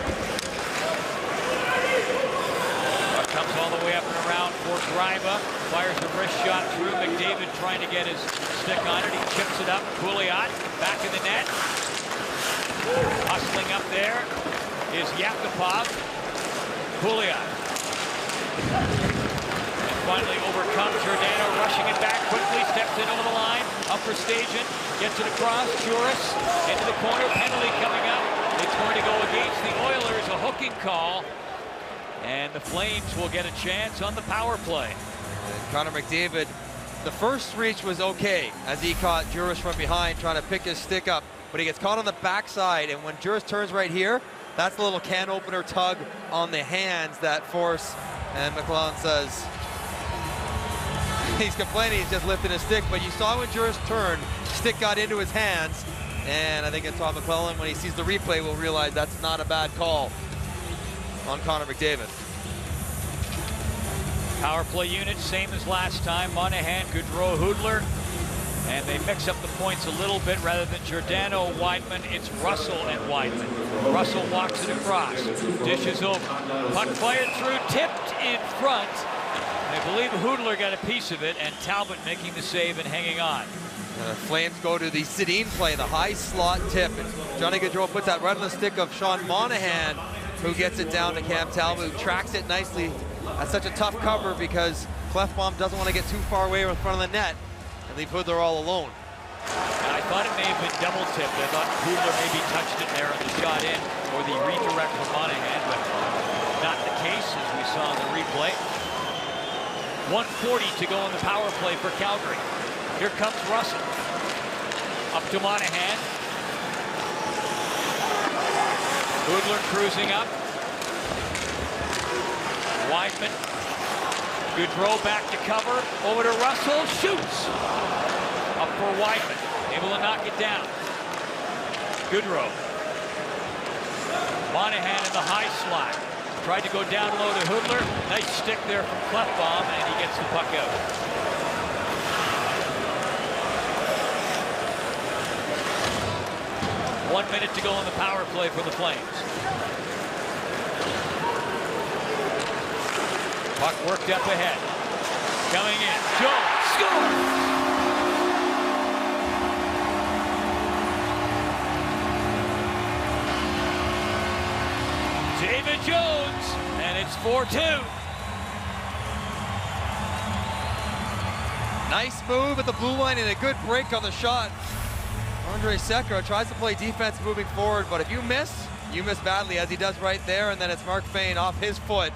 Puck comes all the way up and around for Greiba. Fires a wrist shot through. McDavid trying to get his stick on it. He chips it up. Pouliot back in the net. Hustling up there is Yakupov. Pouliot. And finally overcomes Giordano, rushing it back quickly, steps in over the line. Upper Stajan gets it across. Juris into the corner. Penalty coming up. It's going to go against the Oilers. A hooking call. And the Flames will get a chance on the power play. And Connor McDavid, the first reach was okay as he caught Juris from behind trying to pick his stick up. But he gets caught on the backside. And when Juris turns right here, that's the little can opener tug on the hands that force. And McLellan says, he's complaining he's just lifting his stick, but you saw when Juris turned, stick got into his hands, and I think Todd McLellan, when he sees the replay, will realize that's not a bad call on Connor McDavid. Power play unit, same as last time. Monahan, Gaudreau, Hudler, and they mix up the points a little bit. Rather than Giordano, Weidman, it's Russell and Weidman. Russell walks it across, dishes over. Puck fired through, tipped in front. I believe Hudler got a piece of it, and Talbot making the save and hanging on. Flames go to the sit-in play, the high slot tip. And Johnny Gaudreau puts that right on the stick of Sean Monahan, who gets it down to Cam Talbot, who tracks it nicely. That's such a tough cover because Clefbaum doesn't want to get too far away in front of the net and leave Hudler all alone. And I thought it may have been double tipped. I thought Hudler maybe touched it there on the shot in, or the redirect from Monahan, but not the case as we saw in the replay. 1:40 to go in the power play for Calgary. Here comes Russell. Up to Monahan. Hudler cruising up. Weidman. Gaudreau back to cover. Over to Russell. Shoots. Up for Weidman. Able to knock it down. Gaudreau. Monahan in the high slot. Tried to go down low to Hudler. Nice stick there from Clefbaum, and he gets the puck out. One minute to go in the power play for the Flames. Puck worked up ahead. Coming in. Jones scores! David Jones, and it's 4-2. Nice move at the blue line and a good break on the shot. Andrej Sekera tries to play defense moving forward, but if you miss badly, as he does right there, and then it's Mark Fayne off his foot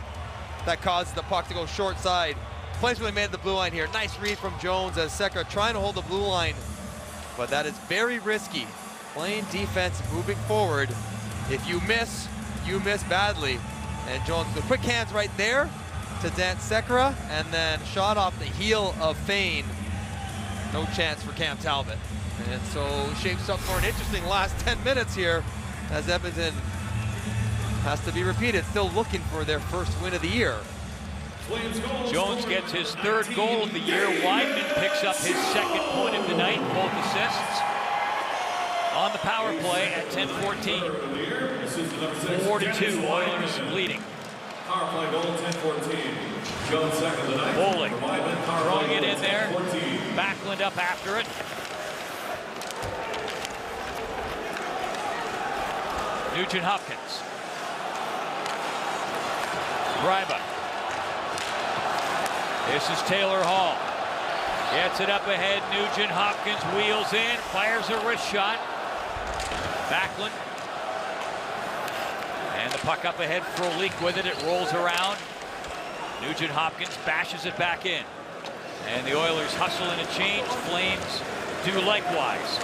that causes the puck to go short side. Flames really made the blue line here. Nice read from Jones as Sekera trying to hold the blue line, but that is very risky. Playing defense moving forward. If you miss badly. And Jones, the quick hands right there to Dan Sekera, and then shot off the heel of Fayne. No chance for Cam Talbot. And so shapes up for an interesting last 10 minutes here as Edmonton has to be repeated, still looking for their first win of the year. Jones gets his 3rd goal of the year. Wideman picks up his 2nd point of the night, both assists. On the power play at 10:14. 4-2, Oilers leading. Power play goal, 10-14. Jones second tonight. Bowling, throwing it in there. Backlund up after it. Nugent Hopkins. Greiba. This is Taylor Hall. Gets it up ahead. Nugent Hopkins wheels in, fires a wrist shot. Backlund. And the puck up ahead. Frolik with it. It rolls around. Nugent Hopkins bashes it back in. And the Oilers hustle in a change. Flames do likewise.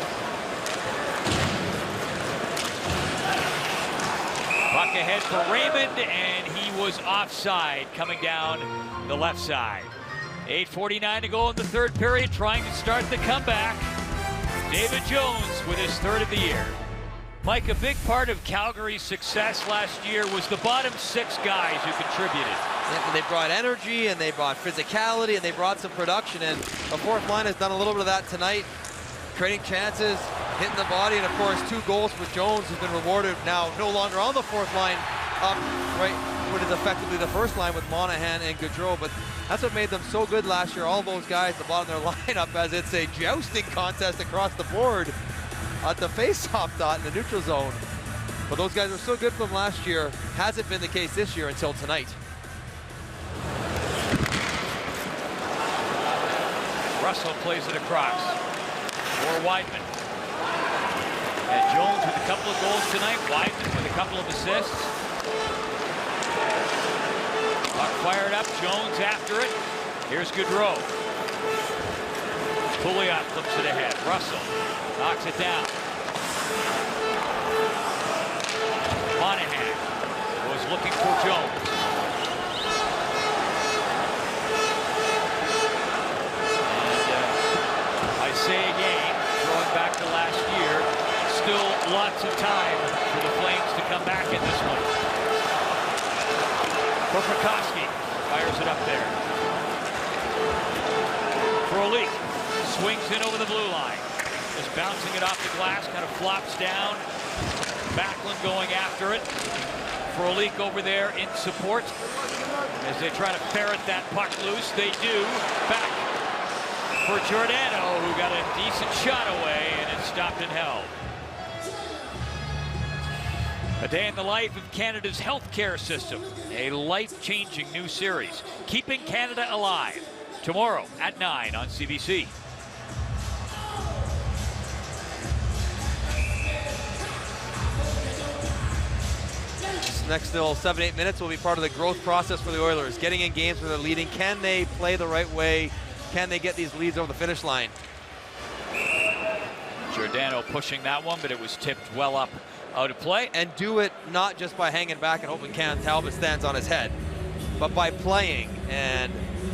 Puck ahead for Raymond, and he was offside coming down the left side. 8:49 to go in the 3rd period, trying to start the comeback. David Jones with his 3rd of the year. Mike, a big part of Calgary's success last year was the bottom 6 guys who contributed. Yeah, they brought energy, and they brought physicality, and they brought some production, and the 4th line has done a little bit of that tonight, creating chances, hitting the body, and of course 2 goals for Jones, who's been rewarded now no longer on the 4th line, up right what is effectively the 1st line with Monahan and Gaudreau. But that's what made them so good last year, all those guys at the bottom of their lineup, as it's a jousting contest across the board at the face-off dot in the neutral zone. But those guys were so good from last year. Hasn't been the case this year until tonight. Russell plays it across for Wideman. And Jones with a couple of goals tonight. Wideman with a couple of assists. Puck fired up. Jones after it. Here's Gaudreau. Pouliot flips it ahead. Russell knocks it down. Monahan was looking for Jones. I say again, throwing back to last year, still lots of time for the Flames to come back in this one. Prokoski fires it up there. Frolik swings in over the blue line. Just bouncing it off the glass, kind of flops down. Backlund going after it. Frolik over there in support. As they try to ferret that puck loose, they do. Back for Giordano, who got a decent shot away, and it's stopped and held. A day in the life of Canada's healthcare system. A life-changing new series. Keeping Canada Alive. Tomorrow at 9 on CBC. This next still 7-8 minutes will be part of the growth process for the Oilers. Getting in games where they're leading. Can they play the right way? Can they get these leads over the finish line? Giordano pushing that one, but it was tipped well up out of play. And do it not just by hanging back and hoping Cam Talbot stands on his head, but by playing and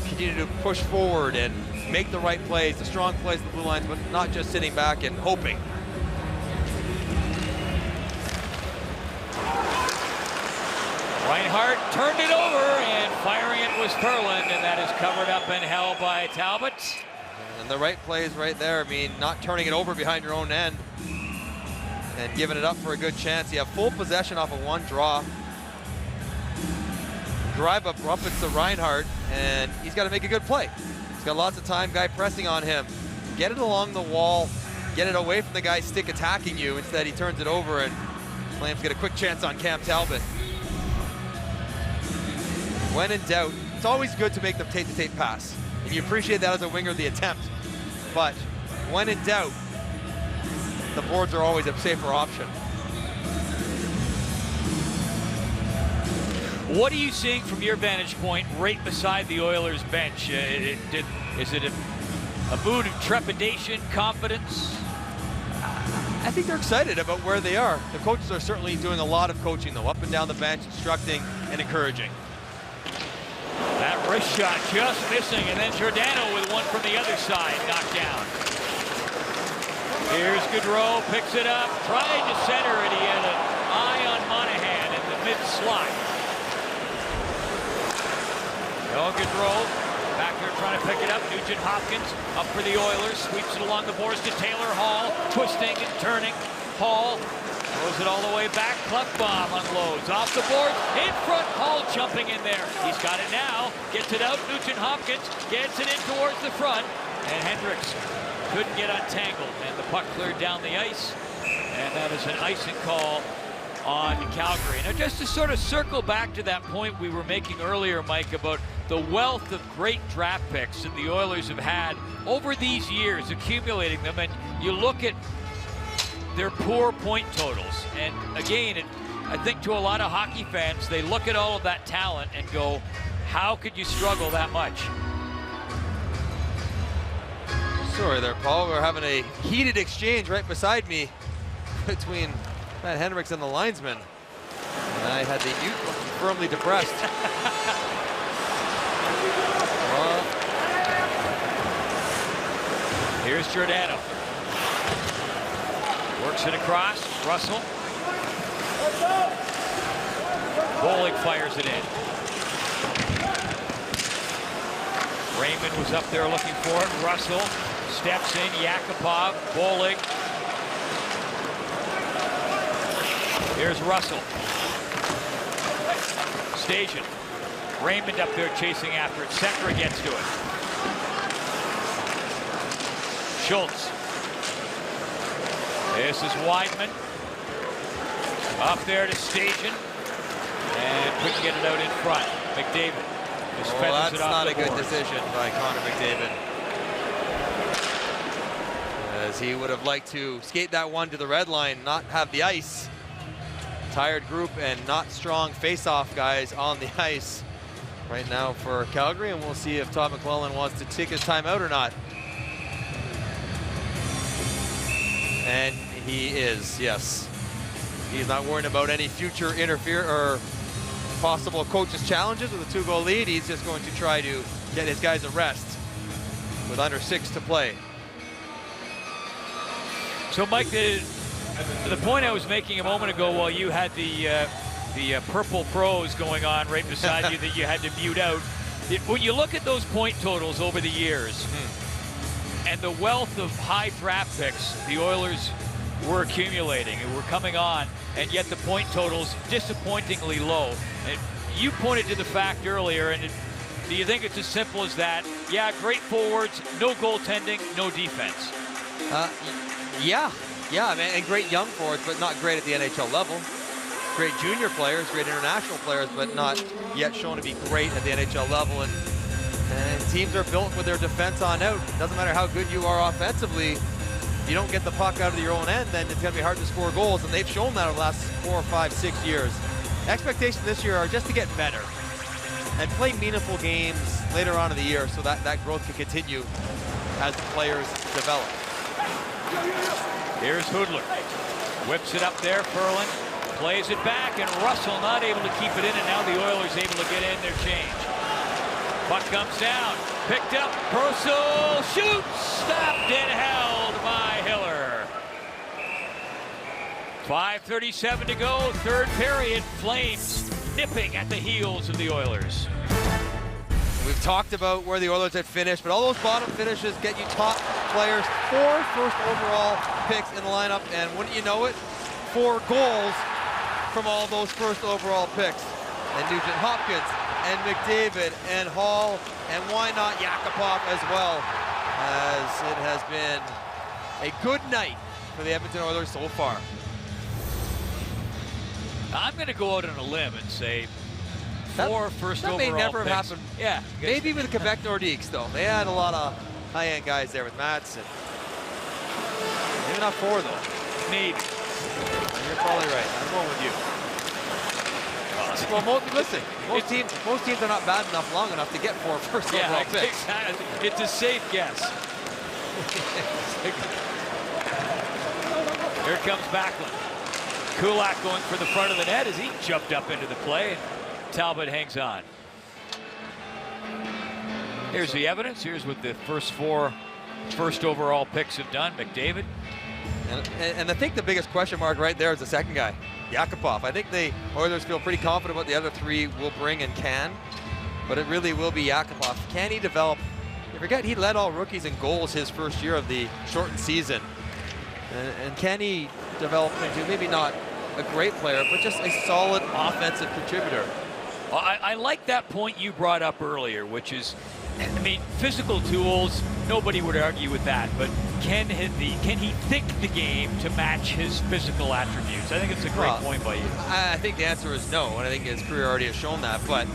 continue to push forward and make the right plays, the strong plays in the blue lines, but not just sitting back and hoping. Reinhart turned it over, and firing it was Perlin, and that is covered up and held by Talbot. And the right plays right there. I mean, not turning it over behind your own end and giving it up for a good chance. You have full possession off of one draw. Drive up rumpets to Reinhart, and he's got to make a good play. He's got lots of time, guy pressing on him. Get it along the wall, get it away from the guy's stick attacking you. Instead, he turns it over, and Flames get a quick chance on Cam Talbot. When in doubt, it's always good to make the tape-to-tape pass. And you appreciate that as a winger, the attempt. But when in doubt, the boards are always a safer option. What are you seeing from your vantage point right beside the Oilers bench? Is it a mood of trepidation, confidence? I think they're excited about where they are. The coaches are certainly doing a lot of coaching, though, up and down the bench, instructing and encouraging. That wrist shot just missing, and then Giordano with one from the other side, knocked down. Here's Gaudreau, picks it up, tried to center it. He had an eye on Monahan in the slide. No good roll. Back there trying to pick it up. Nugent Hopkins up for the Oilers. Sweeps it along the boards to Taylor Hall. Twisting and turning. Hall throws it all the way back. Klefbom unloads off the board. In front. Hall jumping in there. He's got it now. Gets it out. Nugent Hopkins gets it in towards the front. And Hendricks couldn't get untangled. And the puck cleared down the ice. And that is an icing call on Calgary. Now, just to sort of circle back to that point we were making earlier, Mike, about the wealth of great draft picks that the Oilers have had over these years, accumulating them, and you look at their poor point totals. And again, I think to a lot of hockey fans, they look at all of that talent and go, how could you struggle that much? Sorry there, Paul. We're having a heated exchange right beside me between Matt Hendricks and the linesman. And I had the Ute firmly depressed. Here's Giordano. Works it across. Russell. Bowling fires it in. Raymond was up there looking for it. Russell steps in. Yakupov. Bowling. Here's Russell. Station. Raymond up there chasing after it. Sekera gets to it. Schultz. This is Weidman. Up there to Station. And couldn't get it out in front. McDavid. That's not a good decision by Connor McDavid. As he would have liked to skate that one to the red line, not have the ice. Tired group and not strong face-off guys on the ice right now for Calgary, and we'll see if Todd McLellan wants to take his time out or not. And he is, yes. He's not worrying about any future or possible coach's challenges with a 2-goal lead. He's just going to try to get his guys a rest with under 6 to play. So, Mike, the point I was making a moment ago while you had the purple pros going on right beside you that you had to mute out, when you look at those point totals over the years and the wealth of high draft picks the Oilers were accumulating and were coming on, and yet the point totals disappointingly low. And you pointed to the fact earlier, and do you think it's as simple as that? Yeah, great forwards, no goaltending, no defense. Yeah, man, and great young forwards, but not great at the NHL level. Great junior players, great international players, but not yet shown to be great at the NHL level. And teams are built with their defense on out. It doesn't matter how good you are offensively. If you don't get the puck out of your own end, then it's going to be hard to score goals, and they've shown that over the last 4, 5, 6 years. Expectations this year are just to get better and play meaningful games later on in the year so that growth can continue as the players develop. Here's Hudler. Whips it up there, Ferland. Plays it back, and Russell not able to keep it in, and now the Oilers able to get in their change. Puck comes down. Picked up. Purcell shoots. Stopped and held by Hiller. 5:37 to go. Third period. Flames nipping at the heels of the Oilers. We've talked about where the Oilers had finished, but all those bottom finishes get you top players. 4 first overall picks in the lineup, and wouldn't you know it, 4 goals from all those first overall picks. And Nugent Hopkins, and McDavid, and Hall, and why not Yakupov as well, as it has been a good night for the Edmonton Oilers so far. I'm going to go out on a limb and say 4 first overall picks. That may never have happened. Yeah. Maybe with the Quebec Nordiques, though. They had a lot of high-end guys there with Madsen. Maybe not 4, though. Maybe. You're probably right. I'm going with you. Well, listen, most teams are not bad enough long enough to get 4 first overall picks. Exactly. It's a safe guess. Here comes Backlund. Kulak going for the front of the net as he jumped up into the play, and Talbot hangs on. Here's the evidence. Here's what the first 4 first overall picks have done. McDavid. And I think the biggest question mark right there is the second guy. Yakupov. I think the Oilers feel pretty confident about the other three will bring and can, but it really will be Yakupov. Can he develop? You forget he led all rookies in goals his first year of the shortened season. And can he develop into maybe not a great player, but just a solid offensive contributor? Well, I like that point you brought up earlier, which is, I mean, physical tools, nobody would argue with that, but can he think the game to match his physical attributes? I think it's a great point by you. I think the answer is no, and I think his career already has shown that, but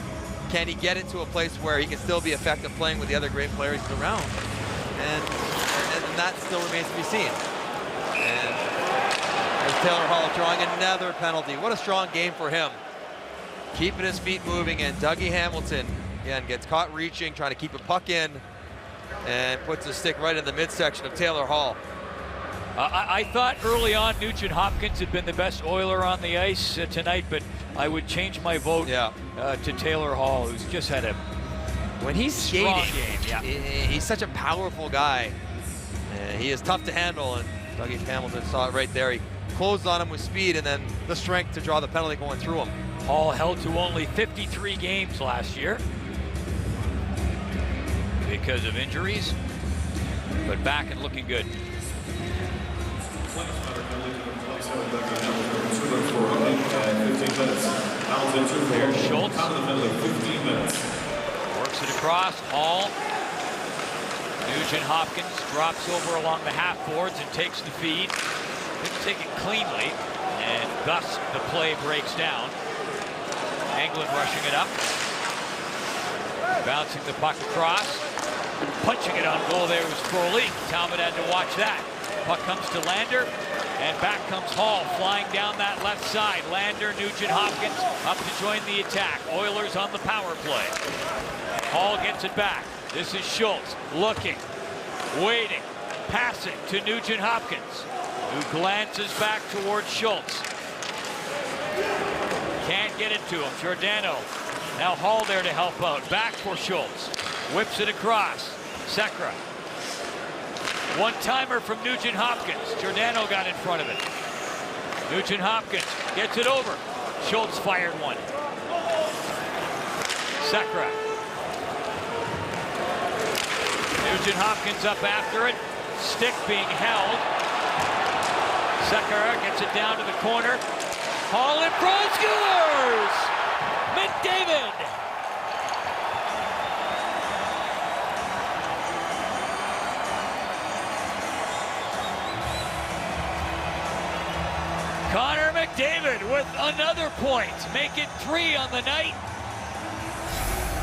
can he get into a place where he can still be effective playing with the other great players around? And that still remains to be seen. And there's Taylor Hall drawing another penalty. What a strong game for him. Keeping his feet moving, and Dougie Hamilton, again, gets caught reaching, trying to keep a puck in, and puts his stick right in the midsection of Taylor Hall. I thought early on Nugent Hopkins had been the best Oiler on the ice tonight, but I would change my vote to Taylor Hall, who's just had a when he's strong skating, game. He's such a powerful guy. He is tough to handle, and Dougie Hamilton saw it right there. He closed on him with speed and then the strength to draw the penalty going through him. Hall held to only 53 games last year because of injuries, but back and looking good. There's Schultz. Works it across. Hall. Nugent Hopkins drops over along the half boards and takes the feed. Didn't take it cleanly, and thus the play breaks down. Englund rushing it up. Bouncing the puck across. Punching it on goal there was Frolik. Talbot had to watch that. Puck comes to Lander, and back comes Hall flying down that left side. Lander, Nugent Hopkins up to join the attack. Oilers on the power play. Hall gets it back. This is Schultz looking, waiting, passing to Nugent Hopkins, who glances back towards Schultz. Can't get it to him. Giordano. Now Hall there to help out. Back for Schultz. Whips it across. Sekera. One-timer from Nugent Hopkins. Giordano got in front of it. Nugent Hopkins gets it over. Schultz fired one. Sekera. Nugent Hopkins up after it. Stick being held. Sekera gets it down to the corner. Hall in front, scores! McDavid! Connor McDavid with another point. Make it 3 on the night.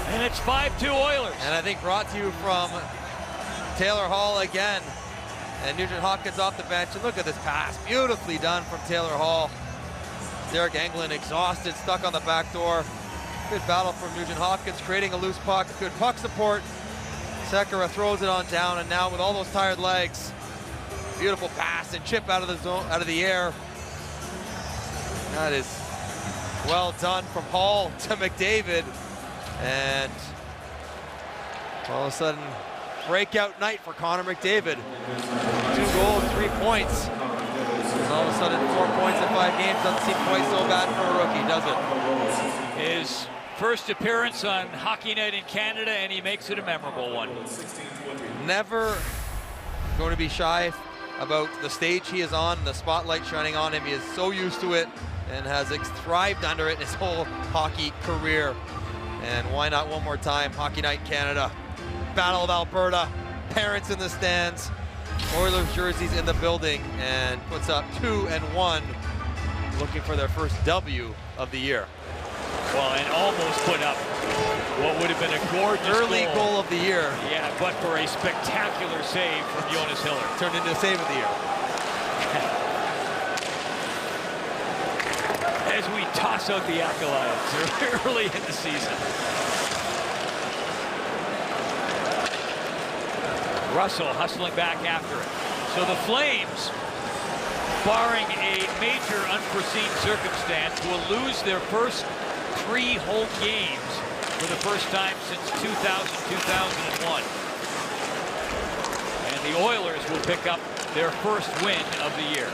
And it's 5-2 Oilers. And I think brought to you from Taylor Hall again. And Nugent Hopkins off the bench. And look at this pass. Beautifully done from Taylor Hall. Derek Englund exhausted, stuck on the back door. Good battle from Nugent Hopkins, creating a loose puck. Good puck support. Sekera throws it on down, and now with all those tired legs, beautiful pass and chip out of the zone, out of the air. That is well done from Hall to McDavid, and all of a sudden, breakout night for Connor McDavid. 2 goals, 3 points. All of a sudden, 4 points in 5 games doesn't seem quite so bad for a rookie, does it? His first appearance on Hockey Night in Canada, and he makes it a memorable one. Never going to be shy about the stage he is on, the spotlight shining on him. He is so used to it and has thrived under it his whole hockey career. And why not one more time? Hockey Night in Canada, Battle of Alberta, parents in the stands. Oilers jerseys in the building, and puts up 2-1, looking for their first W of the year. Well, and almost put up what would have been a gorgeous early goal of the year. Yeah, but for a spectacular save from Jonas Hiller. Turned into a save of the year. As we toss out the accolades early in the season. Russell hustling back after it. So the Flames, barring a major unforeseen circumstance, will lose their first 3 home games for the first time since 2000-2001. And the Oilers will pick up their first win of the year.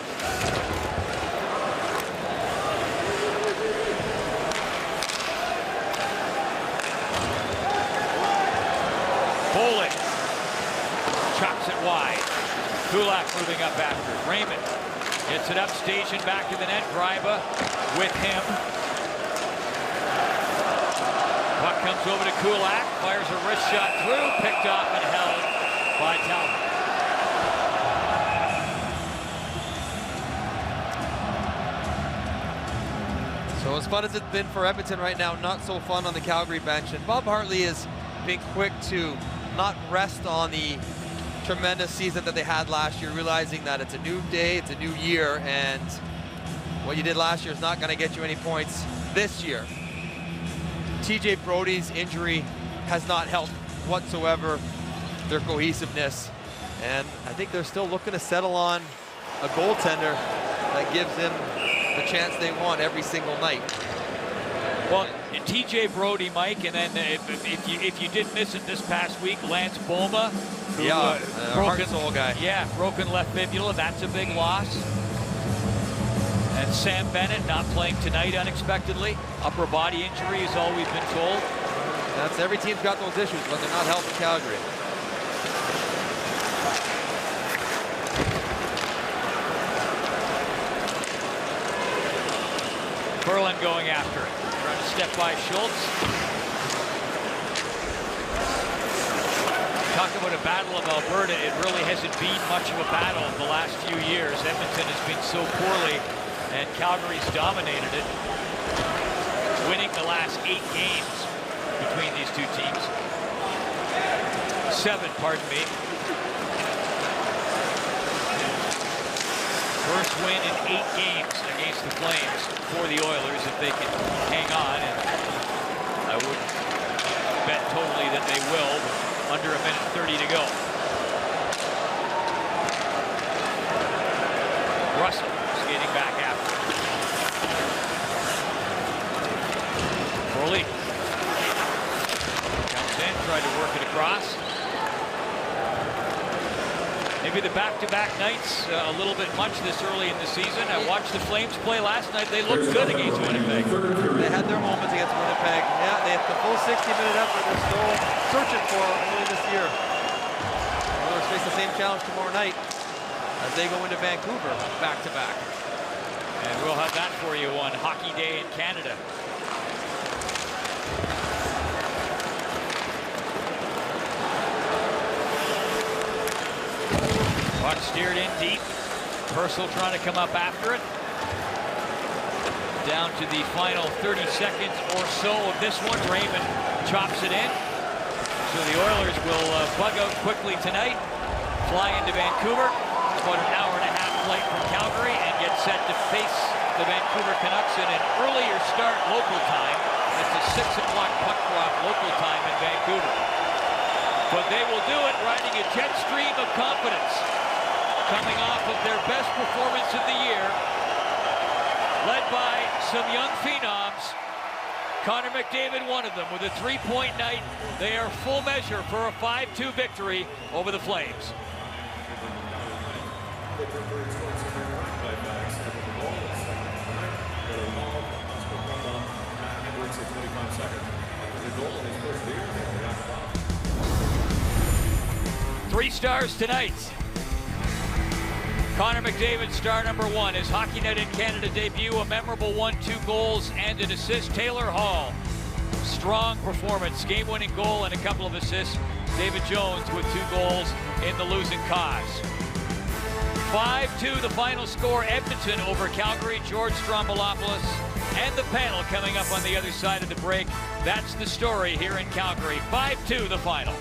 Kulak moving up after it. Raymond gets it up, station back to the net. Gryba with him. Puck comes over to Kulak, fires a wrist shot through, picked off and held by Talbot. So as fun as it's been for Edmonton right now, not so fun on the Calgary bench. And Bob Hartley is being quick to not rest on the tremendous season that they had last year, realizing that it's a new day, it's a new year, and what you did last year is not going to get you any points this year. TJ Brody's injury has not helped whatsoever their cohesiveness, and I think they're still looking to settle on a goaltender that gives them the chance they want every single night. Well, TJ Brody, Mike, and then if you did miss it this past week, Lance Boma, who, heart and soul guy. Yeah, broken left fibula. That's a big loss. And Sam Bennett not playing tonight unexpectedly. Upper body injury is all we've been told. That's every team's got those issues, but they're not helping Calgary. Berlin going after it. Trying to step by Schultz. Talk about a battle of Alberta. It really hasn't been much of a battle the last few years. Edmonton has been so poorly, and Calgary's dominated it, winning the last 8 games between these two teams. 7, pardon me. First win in 8 games against the Flames for the Oilers if they can hang on, and I wouldn't bet totally that they will, but under a minute 30 to go. Russell skating back after. Crowley comes in, tried to work it across. Maybe the back-to-back nights a little bit much this early in the season. I watched the Flames play last night. They looked good against Winnipeg. They had their moments against Winnipeg. Yeah, they had the full 60-minute effort they're still searching for early this year. The Oilers face the same challenge tomorrow night as they go into Vancouver back-to-back. And we'll have that for you on Hockey Day in Canada. Puck steered in deep. Purcell trying to come up after it. Down to the final 30 seconds or so of this one. Raymond chops it in. So the Oilers will bug out quickly tonight. Fly into Vancouver. About an hour and a half flight from Calgary and get set to face the Vancouver Canucks in an earlier start local time. It's a 6 o'clock puck drop local time in Vancouver. But they will do it riding a jet stream of confidence, coming off of their best performance of the year, led by some young phenoms. Connor McDavid, one of them, with a 3-point night. They are full measure for a 5-2 victory over the Flames. Three stars tonight. Connor McDavid, star number 1, his Hockey Night in Canada debut, a memorable 1, 2 goals and an assist. Taylor Hall, strong performance, game-winning goal and a couple of assists. David Jones with 2 goals in the losing cause. 5-2 the final score, Edmonton over Calgary. George Stroumboulopoulos and the panel coming up on the other side of the break. That's the story here in Calgary. 5-2 the final.